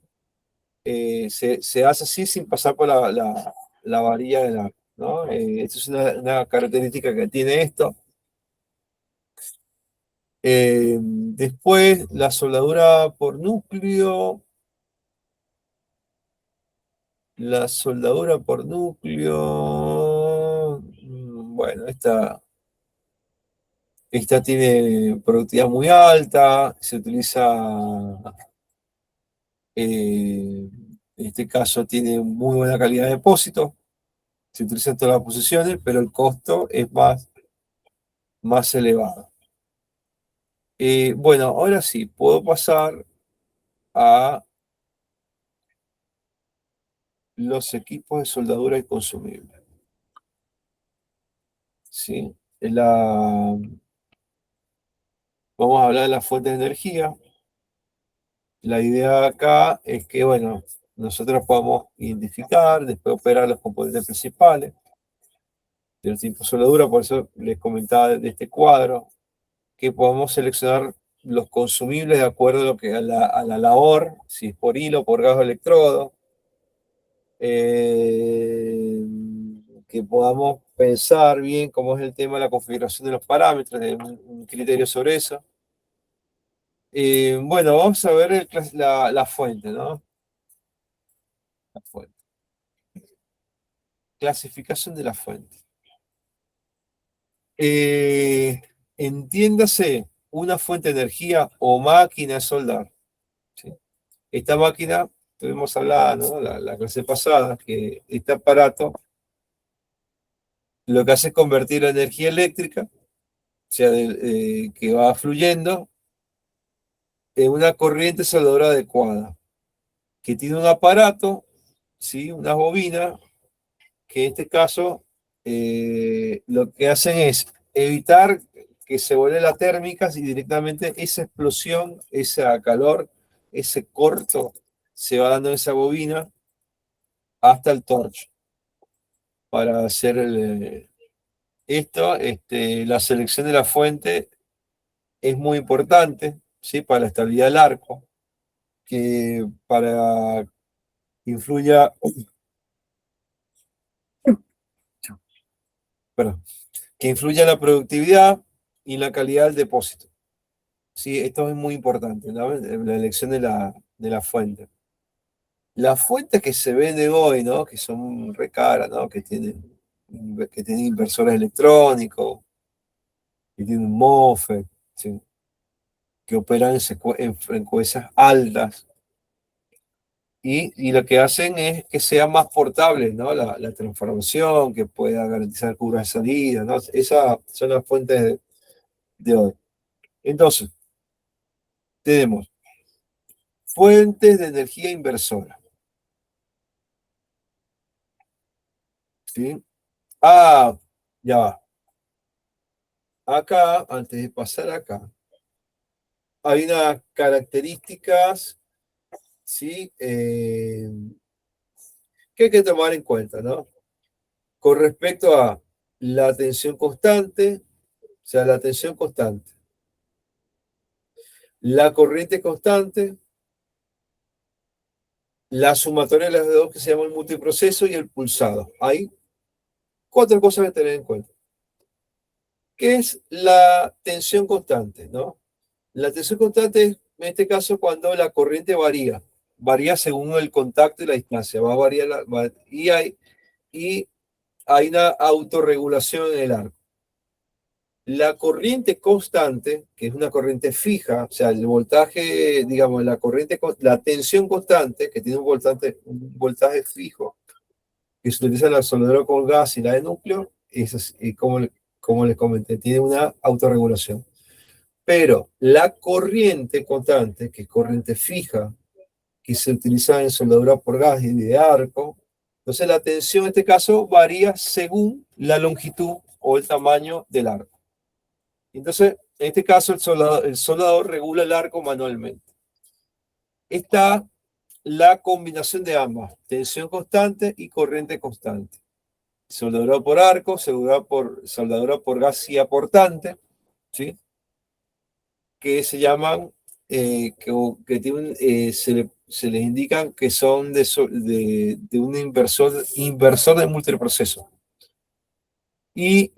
se hace así sin pasar por la varilla de arco, ¿no? Esta es una característica que tiene esto. Después, la soldadura por núcleo. La soldadura por núcleo. Bueno, esta tiene productividad muy alta, se utiliza, en este caso tiene muy buena calidad de depósito, se utiliza en todas las posiciones, pero el costo es más elevado. Bueno, ahora sí, puedo pasar a los equipos de soldadura y consumibles. ¿Sí? Vamos a hablar de las fuentes de energía. La idea acá es que, bueno, nosotros podamos identificar, después operar los componentes principales del tipo de soldadura, por eso les comentaba de este cuadro, que podamos seleccionar los consumibles de acuerdo a, a la labor, si es por hilo, por gas o electrodo, eh, que podamos pensar bien cómo es el tema de la configuración de los parámetros, de un criterio sobre eso. Bueno, vamos a ver la fuente, ¿no? La fuente. Clasificación de la fuente. Entiéndase una fuente de energía o máquina de soldar, ¿sí? Esta máquina, tuvimos hablado, ¿no? La clase pasada, que este aparato lo que hace es convertir la energía eléctrica, o sea, que va fluyendo, en una corriente soldadora adecuada, que tiene un aparato, ¿sí? Una bobina, que en este caso lo que hacen es evitar que se vuelva la térmica y directamente esa explosión, ese calor, ese corto se va dando en esa bobina hasta el torch. Para hacer esto, la selección de la fuente es muy importante, ¿sí? Para la estabilidad del arco, que para que influya, perdón, que influya en la productividad y la calidad del depósito. Sí, esto es muy importante, ¿no? La elección de la fuente. Las fuentes que se venden hoy, ¿no? Que son re caras, ¿no? Que tienen inversores electrónicos, que tienen un MOSFET, ¿sí? Que operan en frecuencias altas. Y lo que hacen es que sea más portable, ¿no? La transformación, que pueda garantizar curvas de salida, ¿no? Esas son las fuentes de hoy. Entonces, tenemos fuentes de energía inversora, ¿sí? Ah, ya va. Acá, antes de pasar acá, hay unas características, ¿sí? Que hay que tomar en cuenta, ¿no? Con respecto a la tensión constante, o sea, la tensión constante, la corriente constante, la sumatoria de las dos que se llama el multiproceso y el pulsado. Hay 4 cosas que tener en cuenta. ¿Qué es la tensión constante, no? La tensión constante es, en este caso, cuando la corriente varía según el contacto y la distancia, va a variar, y hay una autorregulación en el arco. La corriente constante, que es una corriente fija, o sea, el voltaje, digamos, la tensión constante, que tiene un voltaje fijo, que se utiliza en la soldadura con gas y la de núcleo, como les comenté, tiene una autorregulación. Pero la corriente constante, que es corriente fija, que se utiliza en soldadura por gas y de arco, entonces la tensión en este caso varía según la longitud o el tamaño del arco. Entonces, en este caso, el soldador regula el arco manualmente. Está la combinación de ambas, tensión constante y corriente constante. Soldadura por arco, soldadura por gas y aportante, ¿sí? Que se llaman, se les indican que son de un inversor de multiproceso. Y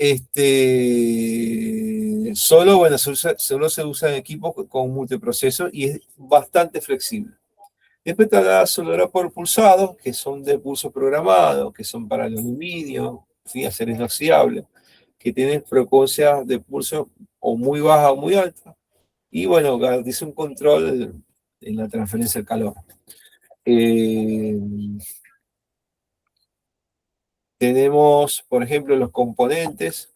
bueno, solo se usa en equipos con multiproceso y es bastante flexible. Después está la soldadura por pulsado, que son de pulso programado, que son para el aluminio, ¿sí? Acero inoxidable, que tienen frecuencias de pulso o muy baja o muy alta. Y bueno, garantiza un control en la transferencia del calor. Tenemos, por ejemplo, los componentes.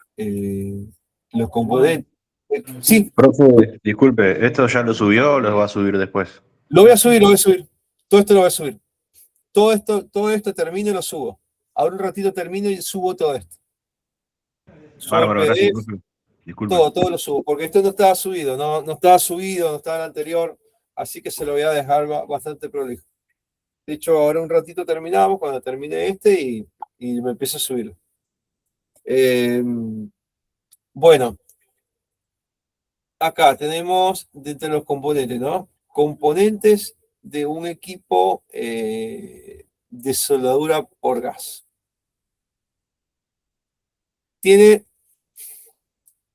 Los componentes. Sí, Profe, disculpe, ¿esto ya lo subió o lo va a subir después? lo voy a subir, lo voy a subir. Todo esto lo voy a subir. Todo esto termino y lo subo. Ahora un ratito termino y subo todo esto. Subo el Bárbaro, gracias, PDF, profe. Disculpe. todo lo subo, porque esto no estaba subido, no estaba subido, no estaba en el anterior, así que se lo voy a dejar bastante prolijo. De hecho, ahora un ratito terminamos, cuando termine y me empiezo a subir. Bueno, acá tenemos de los componentes, ¿no? Componentes de un equipo de soldadura por gas. Tiene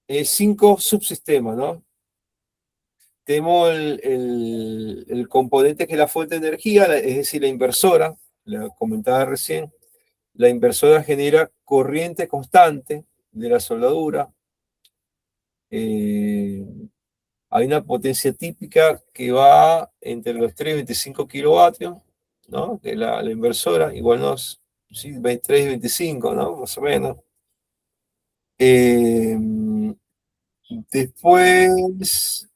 5 subsistemas, ¿no? Tenemos el componente que es la fuente de energía, es decir, la inversora, la comentaba recién. La inversora genera corriente constante de la soldadura. Hay una potencia típica que va entre los 3 y 25 kilovatios, ¿no? Que la inversora, igual no es, sí, 23 y 25, ¿no? Más o menos. Después,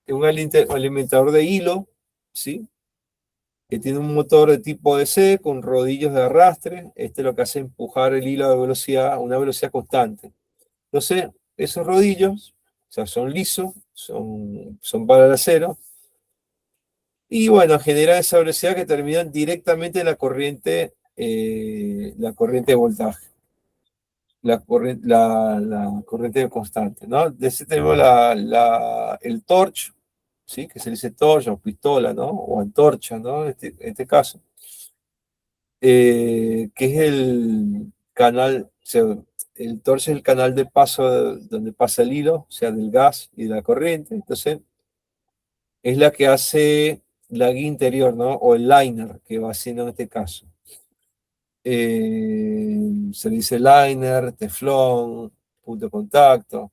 un alimentador de hilo, ¿sí? Que tiene un motor de tipo DC con rodillos de arrastre. Este lo que hace es empujar el hilo a una velocidad constante. Entonces, esos rodillos, o sea, son lisos, son para el acero, y bueno, generan esa velocidad que terminan directamente en la corriente de voltaje, la corriente constante, ¿no? De ese tenemos el torch, ¿sí? Que se le dice torch o pistola, ¿no? O antorcha, ¿no? En este caso. Que es el canal, o sea, el torch es el canal de paso donde pasa el hilo, o sea, del gas y de la corriente. Entonces, es la que hace la guía interior, ¿no? O el liner que va haciendo en este caso. Se le dice liner, teflón, punto de contacto.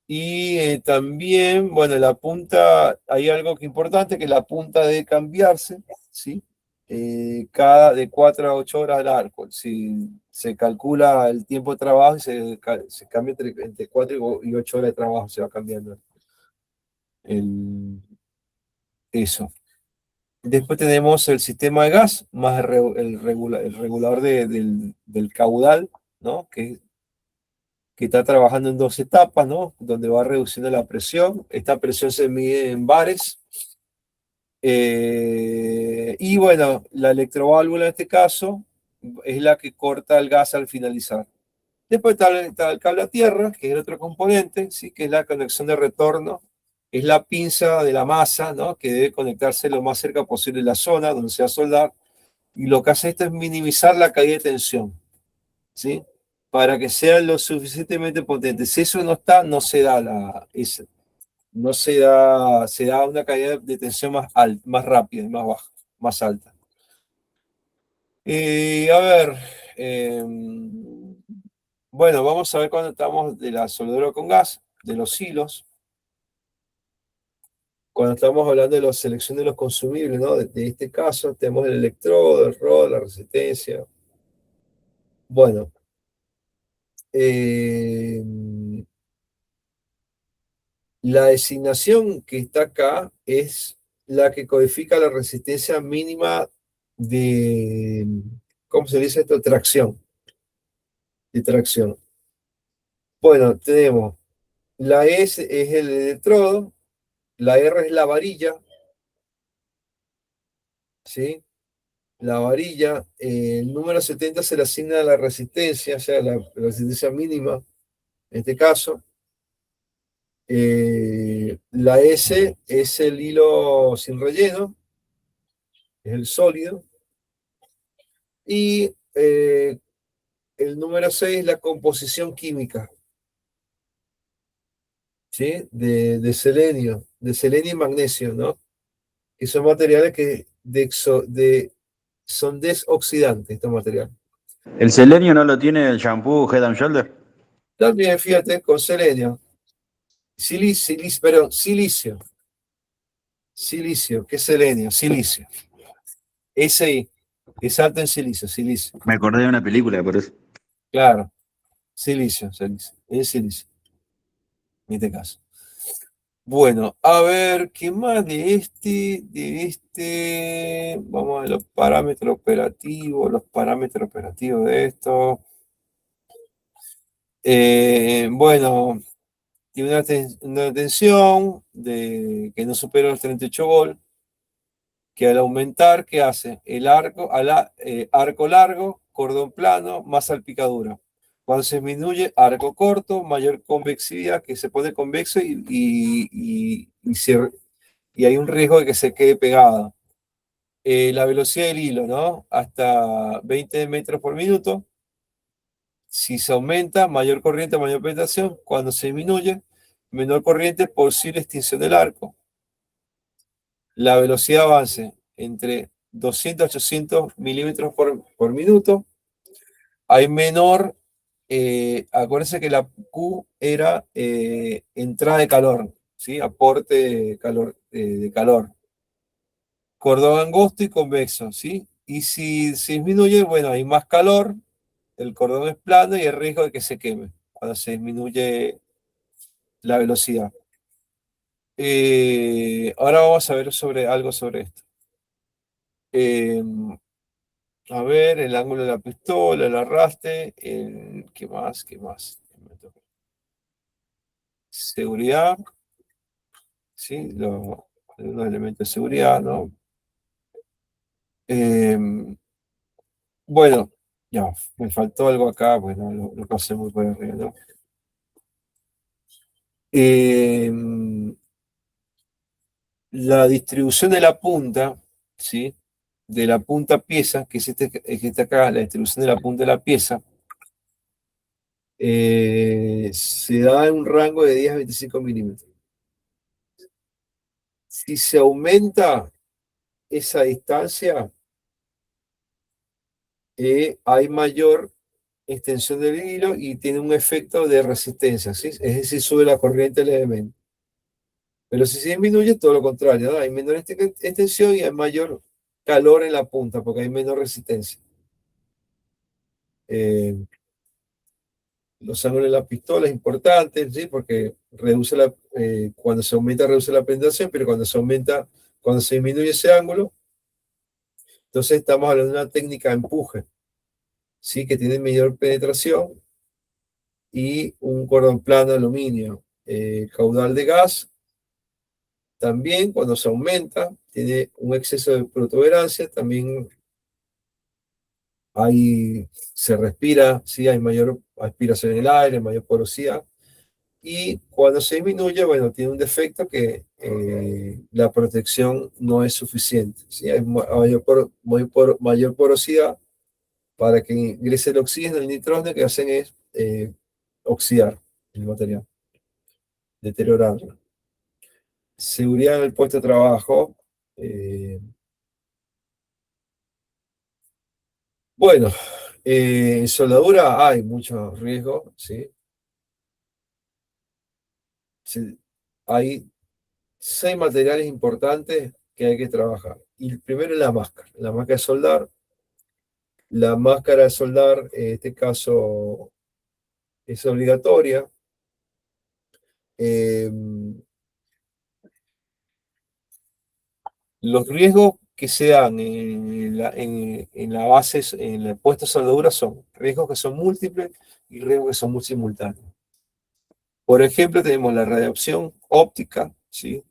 Y también, bueno, la punta, hay algo que importante, que la punta debe cambiarse, ¿sí? Cada de 4 a 8 horas al arco. Si se calcula el tiempo de trabajo y se cambia entre 4 y 8 horas de trabajo, se va cambiando eso. Después tenemos el sistema de gas, más el regulador del caudal, ¿no? Que que está trabajando en 2 etapas, ¿no? Donde va reduciendo la presión. Esta presión se mide en bares. Y bueno, la electroválvula en este caso es la que corta el gas al finalizar. Después está el cable a tierra, que es el otro componente, ¿sí? Que es la conexión de retorno. Es la pinza de la masa, ¿no? Que debe conectarse lo más cerca posible de la zona donde se va a soldar. Y lo que hace esto es minimizar la caída de tensión, ¿sí? Para que sea lo suficientemente potente. Si eso no está, no se da no se da una caída de tensión más alta, más rápida, más baja, más alta. A ver, bueno, vamos a ver cuando estamos de la soldadura con gas, de los hilos. Cuando estamos hablando de la selección de los consumibles, ¿no? De este caso, tenemos el electrodo, el rod, la resistencia. Bueno, la designación que está acá es la que codifica la resistencia mínima de, ¿cómo se dice esto? Tracción. De tracción. Bueno, tenemos la S es el electrodo, la R es la varilla, ¿sí? La varilla, el número 70 se le asigna a la resistencia, o sea, la resistencia mínima, en este caso. La S es el hilo sin relleno, es el sólido. Y el número 6 es la composición química, ¿sí? De selenio y magnesio, ¿no? Que son materiales que son desoxidantes, estos materiales. ¿El selenio no lo tiene el shampoo Head and Shoulder? También, fíjate, con selenio. Silicio. Silicio, ¿qué es selenio? Silicio. Ese ahí, es alto en silicio. Me acordé de una película, por eso. Claro, silicio. Es silicio, en este caso. Bueno, a ver, ¿qué más de este? Vamos a los parámetros operativos de esto. Bueno, tiene una tensión que no supera los 38 volts, que al aumentar, ¿qué hace? El arco, arco largo, cordón plano, más salpicadura. Cuando se disminuye, arco corto, mayor convexidad, que se pone convexo y hay un riesgo de que se quede pegado. La velocidad del hilo, ¿no? Hasta 20 metros por minuto. Si se aumenta, mayor corriente, mayor penetración. Cuando se disminuye, menor corriente, posible extinción del arco. La velocidad de avance entre 200 a 800 milímetros por minuto. Hay menor, acuérdense que la Q era entrada de calor, ¿sí? Aporte de calor. Cordón angosto y convexo, ¿sí? Y si se disminuye, bueno, hay más calor, el cordón es plano y el riesgo de que se queme cuando se disminuye la velocidad. Ahora vamos a ver algo sobre esto. A ver, el ángulo de la pistola, el arrastre, ¿qué más? Seguridad, ¿sí? Los elementos de seguridad, ¿no? Bueno, ya, me faltó algo acá, pues no, lo pasé muy por arriba, ¿no? La distribución de la punta, ¿sí? De la punta pieza, que es que está acá, la distribución de la punta de la pieza, se da en un rango de 10 a 25 milímetros. Si se aumenta esa distancia, hay mayor extensión del hilo y tiene un efecto de resistencia, ¿sí? Es decir, sube la corriente levemente. Pero si se disminuye, todo lo contrario, ¿no? Hay menor extensión y hay mayor calor en la punta porque hay menor resistencia. Los ángulos de la pistola es importante, ¿sí? Porque cuando se aumenta, reduce la penetración, pero cuando se disminuye ese ángulo, entonces estamos hablando de una técnica de empuje, ¿sí? Que tiene mayor penetración y un cordón plano de aluminio. Caudal de gas, también cuando se aumenta, tiene un exceso de protuberancia, también se respira, ¿sí? Hay mayor aspiración en el aire, mayor porosidad. Y cuando se disminuye, bueno, tiene un defecto que la protección no es suficiente, ¿sí? Hay mayor porosidad para que ingrese el oxígeno y el nitrógeno, que hacen es oxidar el material, deteriorarlo. Seguridad en el puesto de trabajo. Bueno, en soldadura hay mucho riesgo, ¿sí? Hay 6 materiales importantes que hay que trabajar. Y el primero es la máscara. La máscara de soldar. La máscara de soldar, en este caso, es obligatoria. Eh, los riesgos que se dan en la base, en el puesto de soldadura, son riesgos que son múltiples y riesgos que son muy simultáneos. Por ejemplo, tenemos la radiación óptica, ¿sí?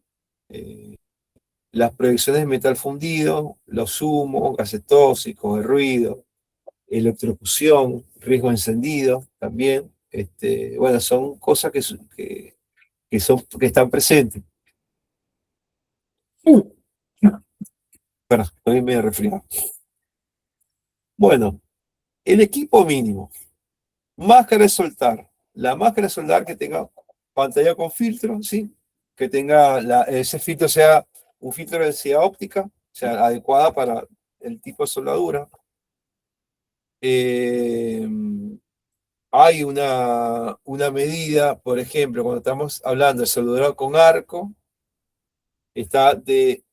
Las proyecciones de metal fundido, los humos, gases tóxicos, el ruido, electrocución, riesgo de encendido también. Bueno, son cosas que están presentes. Perdón, estoy medio resfriado. Bueno, el equipo mínimo. Máscara de soldar. La máscara de soldar que tenga pantalla con filtro, ¿sí? Que tenga ese filtro sea un filtro de densidad óptica, sea adecuada para el tipo de soldadura. Hay una medida, por ejemplo, cuando estamos hablando de soldadura con arco, está de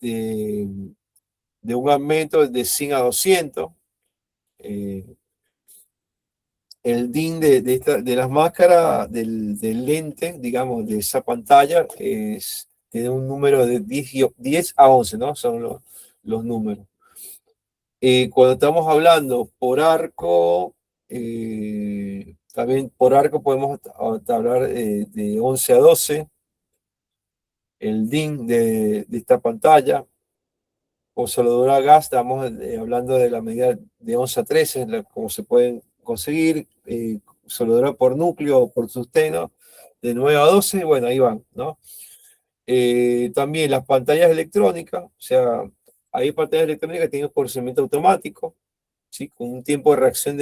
un aumento de 100 a 200. El DIN de las máscaras, del lente, digamos, de esa pantalla, tiene un número de 10 a 11, ¿no? Son los números. Cuando estamos hablando por arco, también por arco podemos hablar de 11 a 12, el DIN de esta pantalla. O soldadura a gas, estamos hablando de la medida de 11 a 13, como se pueden conseguir. Soldadura por núcleo o por susteno, de 9 a 12, bueno, ahí van, ¿no? También las pantallas electrónicas, o sea, hay pantallas electrónicas que tienen procesamiento automático, ¿sí? Con un tiempo de reacción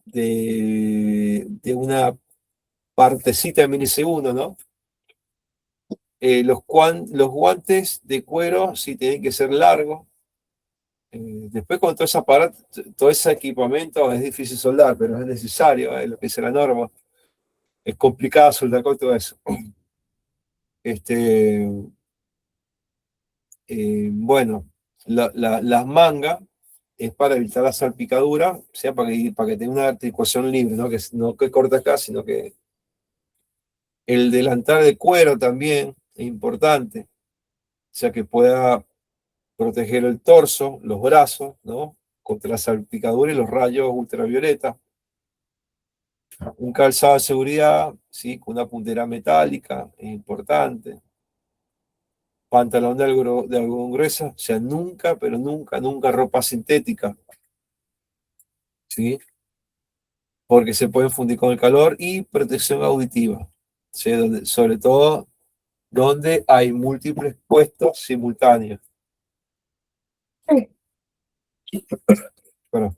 de una partecita de milisegundo, ¿no? Los guantes de cuero sí tienen que ser largos. Después con todo ese equipamiento es difícil soldar, pero es necesario, lo que dice la norma. Es complicado soldar con todo eso. Bueno, las mangas es para evitar la salpicadura, o sea, para que tenga una articulación libre, ¿no? Que corta acá, sino que el delantal de cuero también es importante, o sea, que pueda proteger el torso, los brazos, ¿no? Contra la salpicadura y los rayos ultravioleta. Un calzado de seguridad, ¿sí? Con una puntera metálica, es importante. Pantalón de algodón grueso, o sea, nunca, pero nunca, nunca ropa sintética, ¿sí? Porque se pueden fundir con el calor. Y protección auditiva, ¿sí? Sobre todo donde hay múltiples puestos simultáneos. Bueno,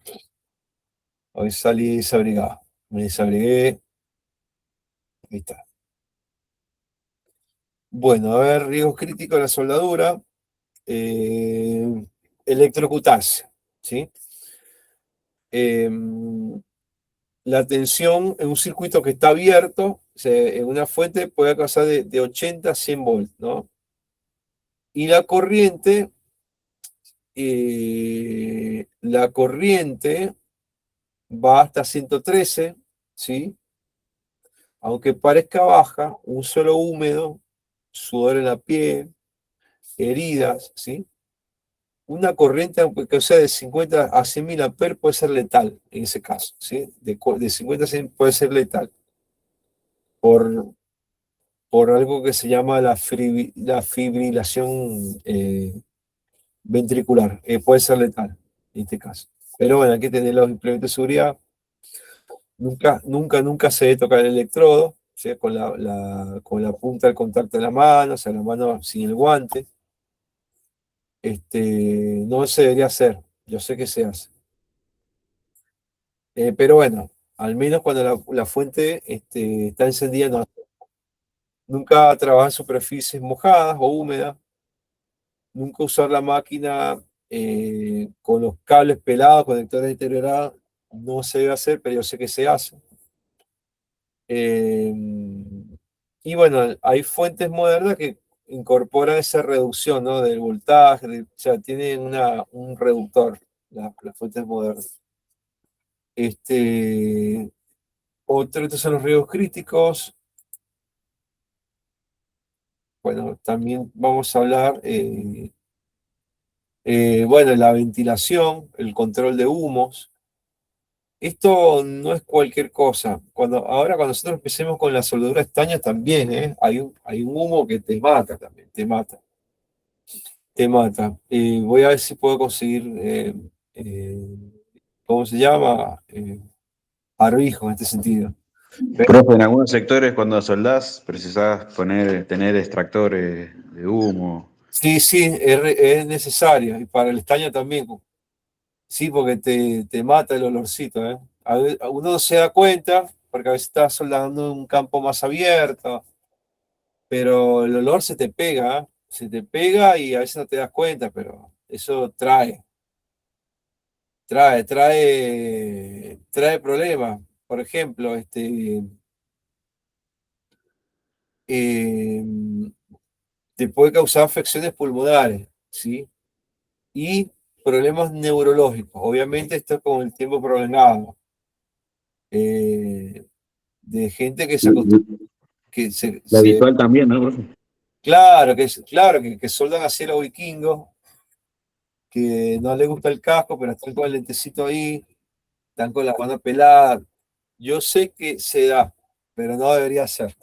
hoy salí desabrigado, me desabrigué, ahí está. Bueno, a ver, riesgos críticos de la soldadura. Electrocutarse, ¿sí? La tensión en un circuito que está abierto, o sea, en una fuente, puede alcanzar de 80 a 100 volts, ¿no? Y la corriente va hasta 113, ¿sí? Aunque parezca baja, un suelo húmedo, sudor en la piel, heridas, ¿sí? una corriente que sea de 50 a 100.000 amperes puede ser letal en ese caso, ¿sí? De 50 a 100 puede ser letal por, por algo que se llama la fibrilación ventricular. Puede ser letal en este caso. Pero bueno, hay que tener los implementos de seguridad. Nunca se debe tocar el electrodo, o sea, con la punta del contacto de la mano, o sea, la mano sin el guante. No se debería hacer, yo sé que se hace. Pero bueno, al menos cuando la fuente está encendida, no. Nunca trabajar en superficies mojadas o húmedas. Nunca usar la máquina con los cables pelados, conectores deteriorados. No se debe hacer, pero yo sé que se hace. Eh, y bueno, hay fuentes modernas que incorporan esa reducción, ¿no? Del voltaje, o sea, tienen un reductor, las fuentes modernas. Estos son los riesgos críticos. Bueno, también vamos a hablar, bueno, la ventilación, el control de humos. Esto no es cualquier cosa. Ahora cuando nosotros empecemos con la soldadura de estaño también, hay un humo que te mata también, te mata. Voy a ver si puedo conseguir, eh, ¿cómo se llama? Barbijo en este sentido. Profe, en algunos sectores cuando soldás precisás tener extractores de humo. Sí, sí, es necesario. Y para el estaño también. Sí, porque te mata el olorcito, ¿eh? Uno no se da cuenta, porque a veces estás soldando en un campo más abierto, pero el olor se te pega, ¿eh? Se te pega y a veces no te das cuenta, pero eso trae problemas. Por ejemplo, eh, te puede causar afecciones pulmonares, ¿sí? Y problemas neurológicos. Obviamente esto es con el tiempo prolongado. De gente que se acostumbra, que Lo visual también, ¿no, profe? claro, que soldan a cielo vikingo, que no les gusta el casco, pero están con el lentecito ahí, están con la mano pelada. Yo sé que se da, pero no debería ser.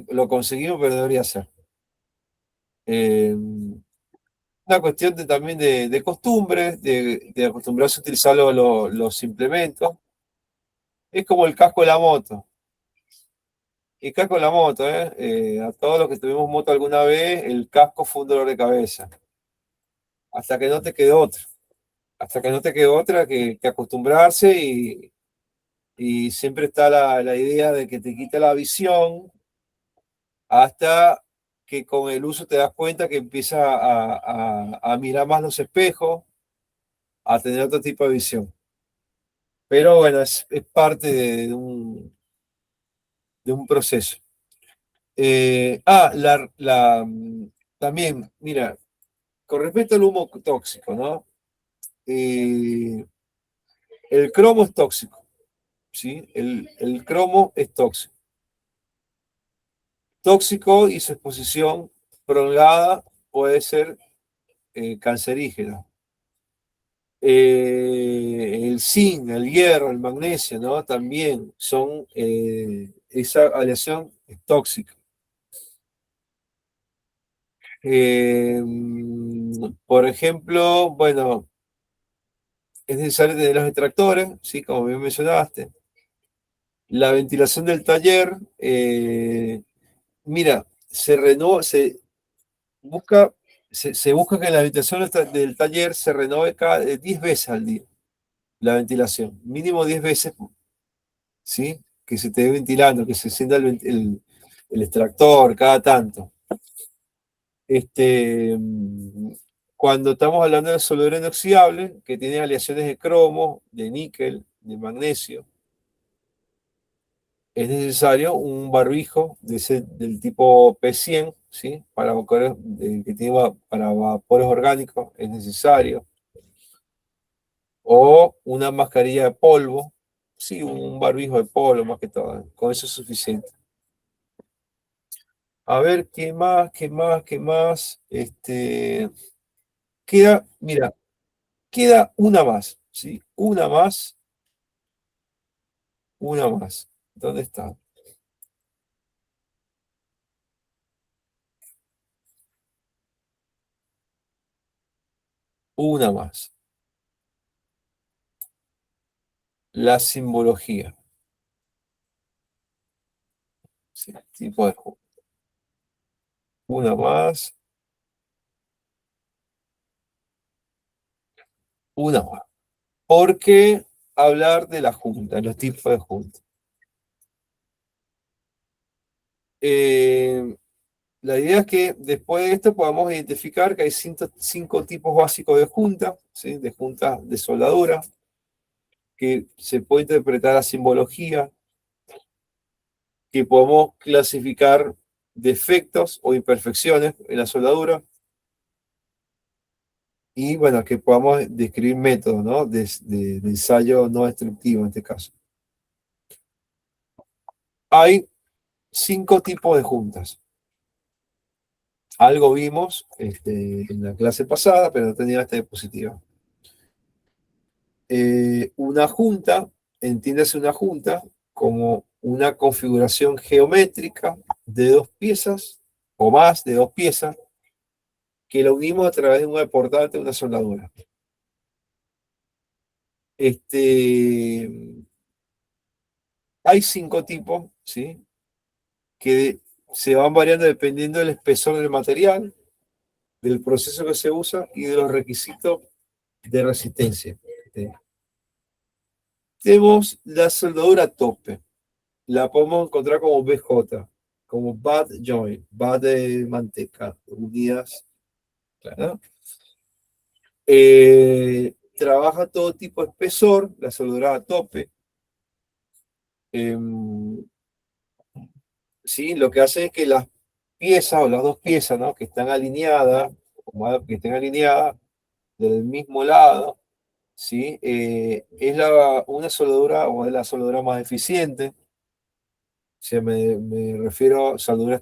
Lo conseguimos, pero debería ser. Eh, una cuestión también de costumbre, de acostumbrarse a utilizar los implementos. Es como el casco de la moto. El casco de la moto, ¿eh? A todos los que tuvimos moto alguna vez, el casco fue un dolor de cabeza. Hasta que no te quede otra. Hasta que no te quede otra que acostumbrarse y siempre está la idea de que te quita la visión hasta que con el uso te das cuenta que empiezas a mirar más los espejos, a tener otro tipo de visión. Pero bueno, es parte de un proceso. También, mira, con respecto al humo tóxico, ¿no? El cromo es tóxico, ¿sí? El cromo es tóxico. Tóxico y su exposición prolongada puede ser cancerígena. El zinc, el hierro, el magnesio, ¿no? También son, esa aleación es tóxica. Por ejemplo, bueno, es necesario tener los extractores, ¿sí? Como bien mencionaste. La ventilación del taller, mira, busca, se busca que la ventilación del taller se renove cada 10 veces al día, la ventilación, mínimo 10 veces, ¿sí? Que se esté ventilando, que se encienda el extractor cada tanto. Cuando estamos hablando de soldadura inoxidable, que tiene aleaciones de cromo, de níquel, de magnesio, es necesario un barbijo del tipo P100, ¿sí? Para vapores, que tiene para vapores orgánicos, es necesario. O una mascarilla de polvo, sí, un barbijo de polvo más que todo, con eso es suficiente. A ver, ¿qué más? mira, queda una más, ¿sí? Una más. ¿Dónde está? Una más. La simbología. Sí, tipo de junta. Una más. Una más. ¿Por qué hablar de la junta, los tipos de junta? La idea es que después de esto podamos identificar que hay cinco tipos básicos de junta, ¿sí? De junta de soldadura, que se puede interpretar a simbología, que podemos clasificar defectos o imperfecciones en la soldadura, y bueno, que podamos describir métodos, ¿no? De ensayo no destructivo en este caso. Hay 5 tipos de juntas. Algo vimos en la clase pasada, pero no tenía esta diapositiva. Una junta, entiéndase una junta como una configuración geométrica de 2 piezas o más de 2 piezas que la unimos a través de un deportante de una soldadura. Hay 5 tipos, ¿sí? Que se van variando dependiendo del espesor del material, del proceso que se usa y de los requisitos de resistencia. ¿Sí? Tenemos la soldadura tope. La podemos encontrar como BJ, como bad joint, bad de manteca, unidas. Claro. Trabaja todo tipo de espesor, la soldadura a tope. Sí, lo que hace es que las piezas o las 2 piezas, ¿no? Que están alineadas, que estén alineadas del mismo lado, ¿sí? Es una soldadura o es la soldadura más eficiente. O sea, me refiero a soldadura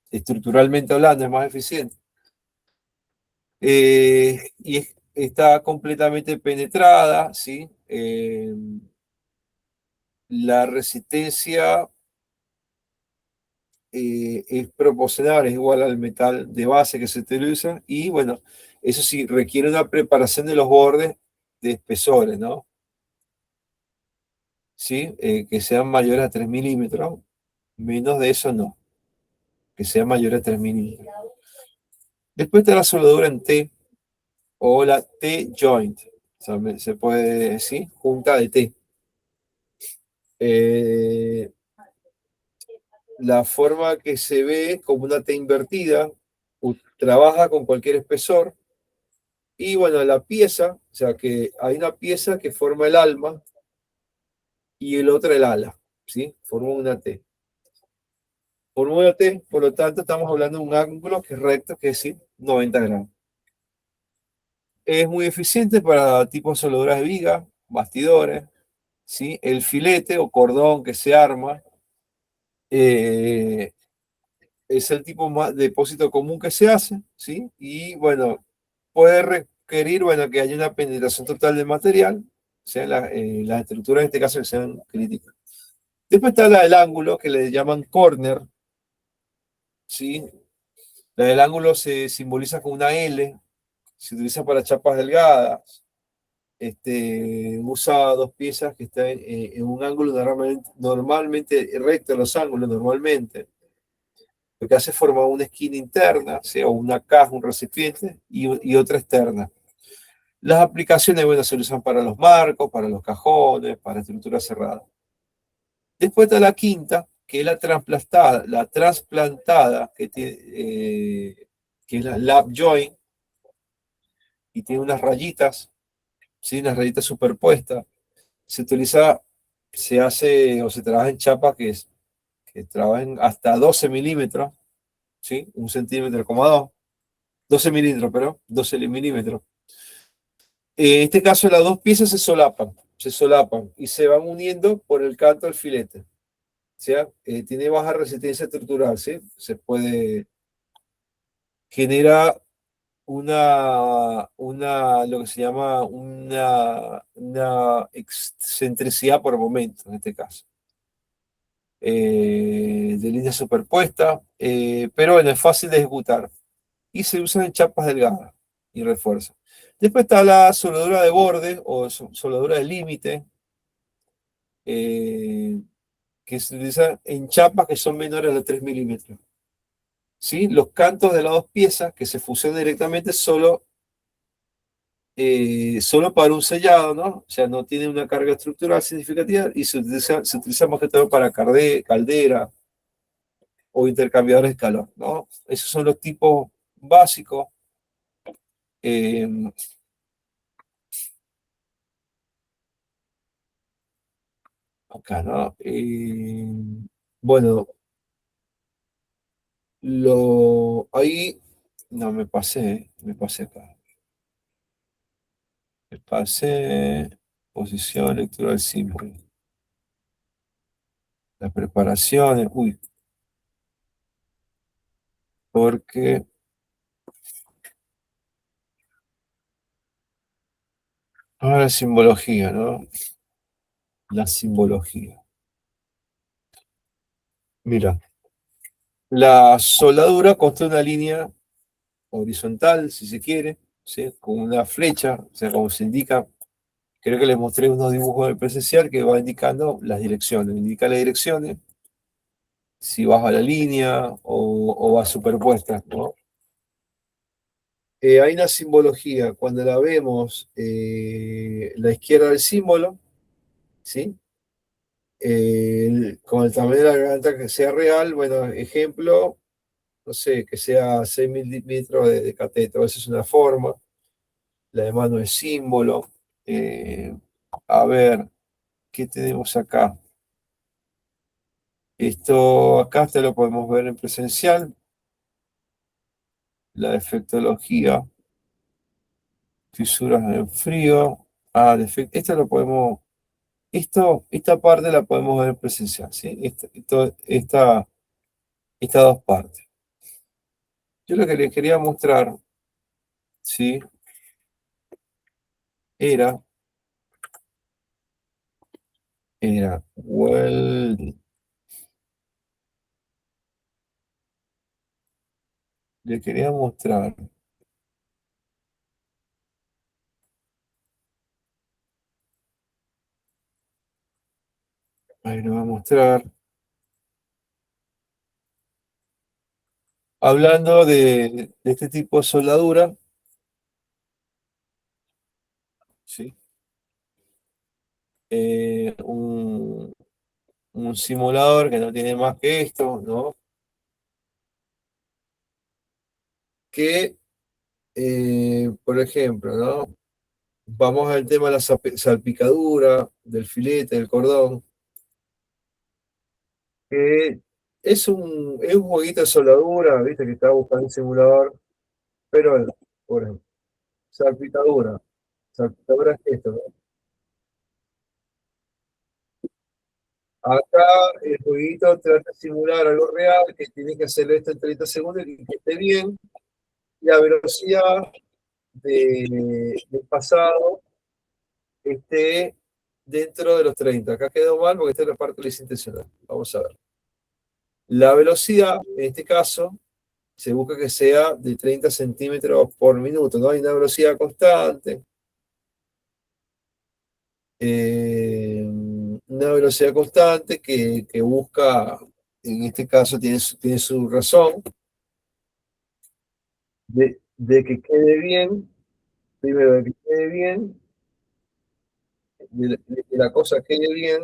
estructuralmente hablando, es más eficiente. Está completamente penetrada, ¿sí? La resistencia es proporcional, es igual al metal de base que se utiliza, y bueno, eso sí, requiere una preparación de los bordes de espesores, ¿no? ¿Sí? Que sean mayores a 3 milímetros, menos de eso no, que sean mayores a 3 milímetros. Después está la soldadura en T, o la T-joint, o sea, se puede decir junta de T. La forma que se ve como una T invertida, trabaja con cualquier espesor, y bueno, la pieza, o sea que hay una pieza que forma el alma y el otro el ala, ¿sí? Forma una T. Forma una T, por lo tanto estamos hablando de un ángulo que es recto, que es decir, 90 grados. Es muy eficiente para tipos de soldaduras de viga, bastidores, ¿sí? El filete o cordón que se arma es el tipo más de depósito común que se hace, ¿sí? Y bueno, puede requerir, bueno, que haya una penetración total del material, o sea, las estructuras en este caso que sean críticas. Después está la del ángulo, que le llaman corner, ¿sí? La del ángulo se simboliza con una L, se utiliza para chapas delgadas, usa 2 piezas que están en un ángulo normalmente recto, los ángulos normalmente. Lo que hace es formar una esquina interna, sea una caja, un recipiente, y otra externa. Las aplicaciones, bueno, se usan para los marcos, para los cajones, para estructuras cerradas. Después está la quinta, que es la trasplantada, que es la lap joint, y tiene unas rayitas, ¿sí? Unas rayitas superpuestas. Se hace o se trabaja en chapas que trabajan hasta 12 milímetros, ¿sí? 1,2 cm, 12 milímetros, pero 12 milímetros. En este caso, las 2 piezas se solapan y se van uniendo por el canto del filete. O sea, tiene baja resistencia estructural, ¿sí? Se puede generar lo que se llama una excentricidad por momento, en este caso. De línea superpuesta, pero bueno, es fácil de ejecutar. Y se usan en chapas delgadas y refuerzo. Después está la soldadura de borde o soldadura de límite, que se utiliza en chapas que son menores a los 3 milímetros. ¿Sí? Los cantos de las dos piezas que se fusionan directamente solo para un sellado, ¿no? O sea, no tiene una carga estructural significativa y se utiliza más que todo para caldera o intercambiadores de calor, ¿no? Esos son los tipos básicos. Acá, ¿no? Bueno, ahí, no, me pasé acá. Me pasé, posición, lectura del símbolo. Las preparaciones, uy, porque ahora la simbología, ¿no? La simbología. Mira, la soldadura consta de una línea horizontal, si se quiere, ¿sí? Con una flecha, o sea, como se indica. Creo que les mostré unos dibujos del presencial que va indicando las direcciones. Indica las direcciones, si vas a la línea o va superpuesta, ¿no? Hay una simbología, cuando la vemos, la izquierda del símbolo, ¿sí? Con el tamaño de la garganta que sea real, bueno, ejemplo, no sé, que sea 6 milímetros de cateto, esa es una forma, la de mano es símbolo. A ver, ¿qué tenemos acá? Esto acá te lo podemos ver en presencial, la defectología, fisuras en frío. Esto lo podemos, esta parte la podemos ver en presencial, ¿sí? Estas dos partes. Yo lo que les quería mostrar, ¿sí? Era welding. Les quería mostrar. Ahí lo voy a mostrar. Hablando de este tipo de soldadura, ¿sí? Un simulador que no tiene más que esto, ¿no? Que, por ejemplo, ¿no? Vamos al tema de la salpicadura, del filete, del cordón, que es un jueguito de soldadura, viste, que estaba buscando un simulador, pero, por ejemplo, salpicadura. Salpicadura es esto, ¿no? Acá el jueguito trata de simular algo real, que tiene que hacer esto en 30 segundos y que esté bien, y la velocidad del pasado esté dentro de los 30. Acá quedó mal porque esta es la parte que es intencional. Vamos a ver. La velocidad, en este caso, se busca que sea de 30 centímetros por minuto, ¿no? Hay una velocidad constante. Una velocidad constante que busca, en este caso tiene su razón, de que quede bien, primero de que quede bien, de que la cosa quede bien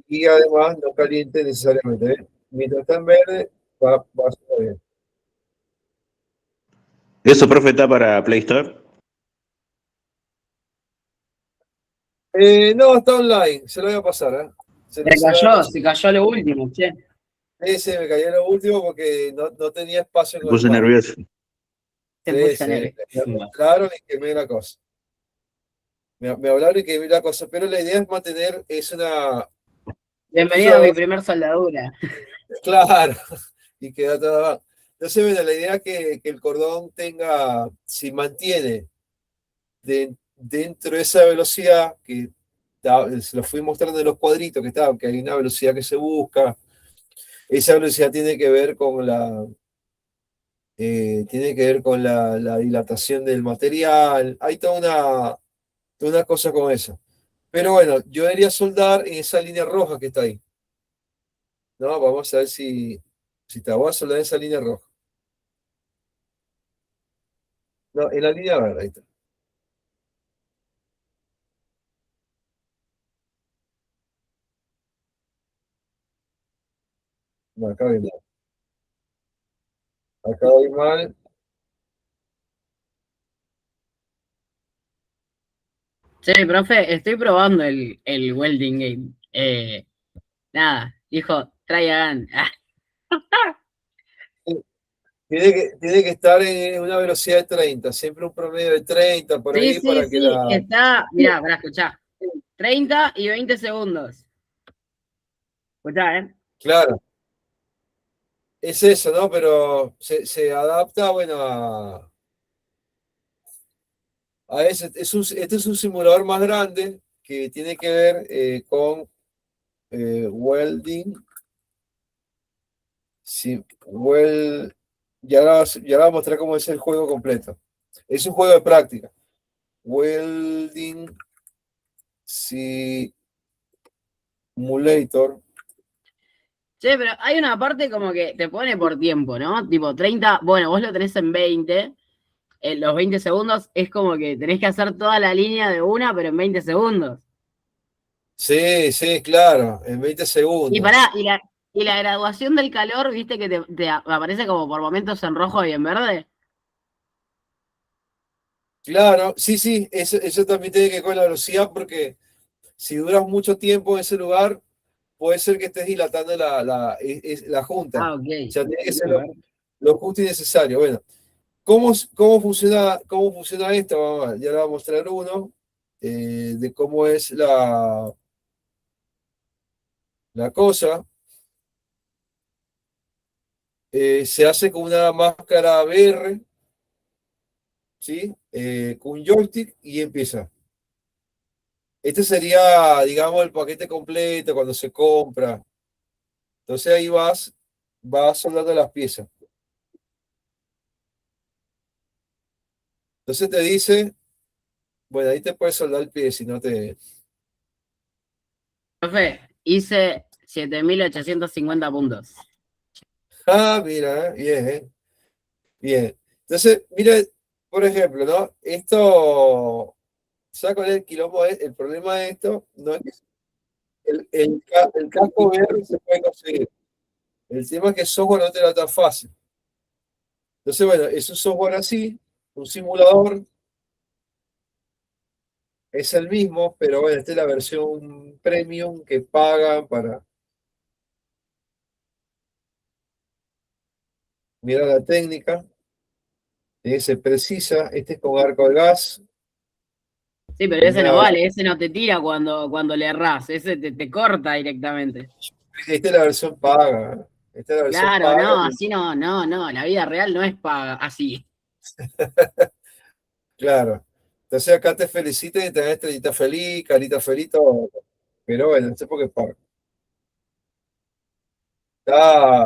y además no caliente necesariamente, ¿eh? Mientras está en verde, va a estar bien. ¿Eso, profe, está para Play Store? No, está online, se lo voy a pasar, ¿eh? Se lo voy a pasar. Se cayó lo último, che. Ese me cayó en lo último porque no tenía espacio en Me el puse pad. nervioso. Se Sí, puso sí, nervioso. me hablaron y quemé la cosa. Me hablaron y quemé la cosa, pero la idea es mantener, Bienvenido a mi primer soldadura. claro, y queda todo. Entonces, bueno, la idea es que el cordón tenga, si mantiene dentro de esa velocidad, se lo fui mostrando en los cuadritos que hay una velocidad que se busca, esa velocidad tiene que ver con la dilatación del material, hay toda una cosa con eso. Pero bueno, yo debería soldar en esa línea roja que está ahí. No, vamos a ver si te voy a soldar en esa línea roja. No, en la línea verde, ahí está. No, acá voy mal. Acá voy mal. Che, profe, estoy probando el welding game. Nada, dijo, try again. Tiene que estar en una velocidad de 30, siempre un promedio de 30 por Sí, ahí sí, para que sí, la. está, mirá, para escuchar. 30 y 20 segundos. Escuchá, Claro, es eso, ¿no? Pero se adapta, bueno, a ese. Este es un simulador más grande que tiene que ver con welding. Sí, ya le voy a mostrar cómo es el juego completo. Es un juego de práctica. Welding Simulator. Che, pero hay una parte como que te pone por tiempo, ¿no? Tipo 30, bueno, vos lo tenés en 20, en los 20 segundos es como que tenés que hacer toda la línea de una, pero en 20 segundos. Sí, sí, claro, en 20 Y segundos. pará, y la graduación del calor, viste que te aparece como por momentos en rojo y en verde. Claro, sí, sí, eso también tiene que ver con la velocidad porque si duras mucho tiempo en ese lugar, puede ser que estés dilatando la junta. Ah, O ok. sea, tiene que ser A ver. lo justo y necesario. Bueno, cómo funciona esto? Ya le voy a mostrar uno de cómo es la cosa. Se hace con una máscara VR, ¿sí? Con un joystick y empieza. Este sería, digamos, el paquete completo cuando se compra. Entonces ahí vas soldando las piezas. Entonces te dice, bueno, ahí te puedes soldar el pie si no te. Profe, hice 7.850 puntos. Ah, mira, bien, bien. Entonces, mira, por ejemplo, ¿no? Esto, ¿sabes cuál es el quilombo? El problema de esto no es que el casco VR se puede conseguir. El tema es que el software no te lo da tan fácil. Entonces, bueno, es un software así, un simulador, es el mismo, pero bueno, esta es la versión premium que pagan para mirar la técnica. Se precisa, este es con arco de gas. Sí, pero ese no Primera vale, ese no te tira cuando le errás, ese te corta directamente. Esta es la versión paga. Esta es la versión Claro, paga. no, así no, no, no, la vida real no es paga, así. Claro. Entonces acá te felicito y tenés estrellita feliz, carita feliz, todo. Pero bueno, esto es porque paga.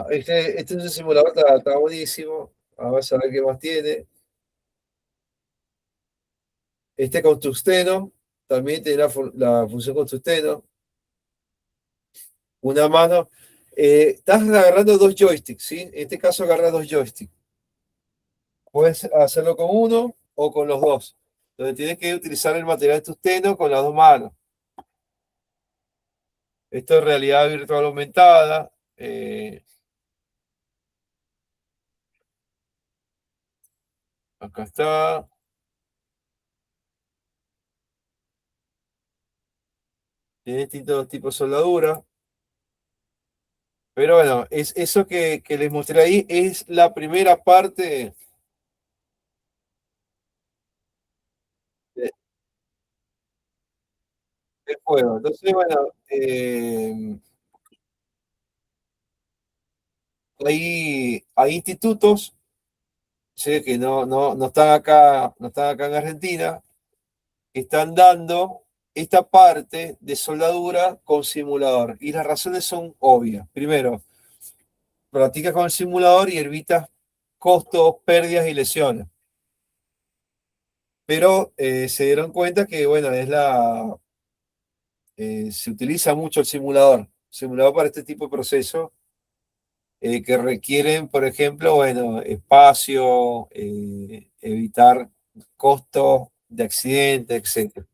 Este es un simulador, está buenísimo. Vamos a ver qué más tiene. Este con tungsteno, también tiene la función con tungsteno. Una mano. Estás agarrando dos joysticks, ¿sí? En este caso agarras dos joysticks. Puedes hacerlo con uno o con los dos. Donde tienes que utilizar el material de tungsteno con las dos manos. Esto es realidad virtual aumentada. Acá está. Tiene distintos tipos de soldadura. Pero bueno, eso que les mostré ahí es la primera parte de- del juego. Entonces, bueno, hay institutos, ¿sí? Que no están acá, no están acá en Argentina, que están dando esta parte de soldadura con simulador. Y las razones son obvias. Primero, practicas con el simulador y evitas costos, pérdidas y lesiones. Pero se dieron cuenta que, bueno, se utiliza mucho el simulador para este tipo de procesos que requieren, por ejemplo, bueno, espacio, evitar costos de accidentes, etc.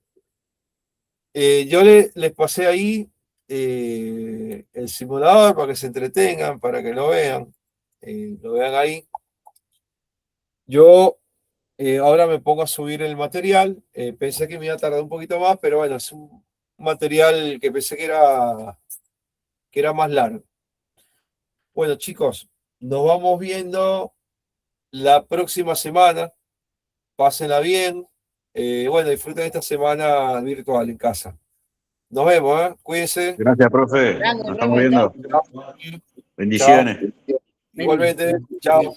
Yo les pasé ahí el simulador para que se entretengan, para que lo vean ahí. Yo ahora me pongo a subir el material. Pensé que me iba a tardar un poquito más, pero bueno, es un material que pensé que era más largo. Bueno, chicos, nos vamos viendo la próxima semana. Pásenla bien. Bueno, disfruten esta semana virtual en casa. Nos vemos, ¿eh? Cuídense. Gracias, profe. Grande, Nos estamos profe, viendo. chao. Bendiciones. Igualmente. Chao.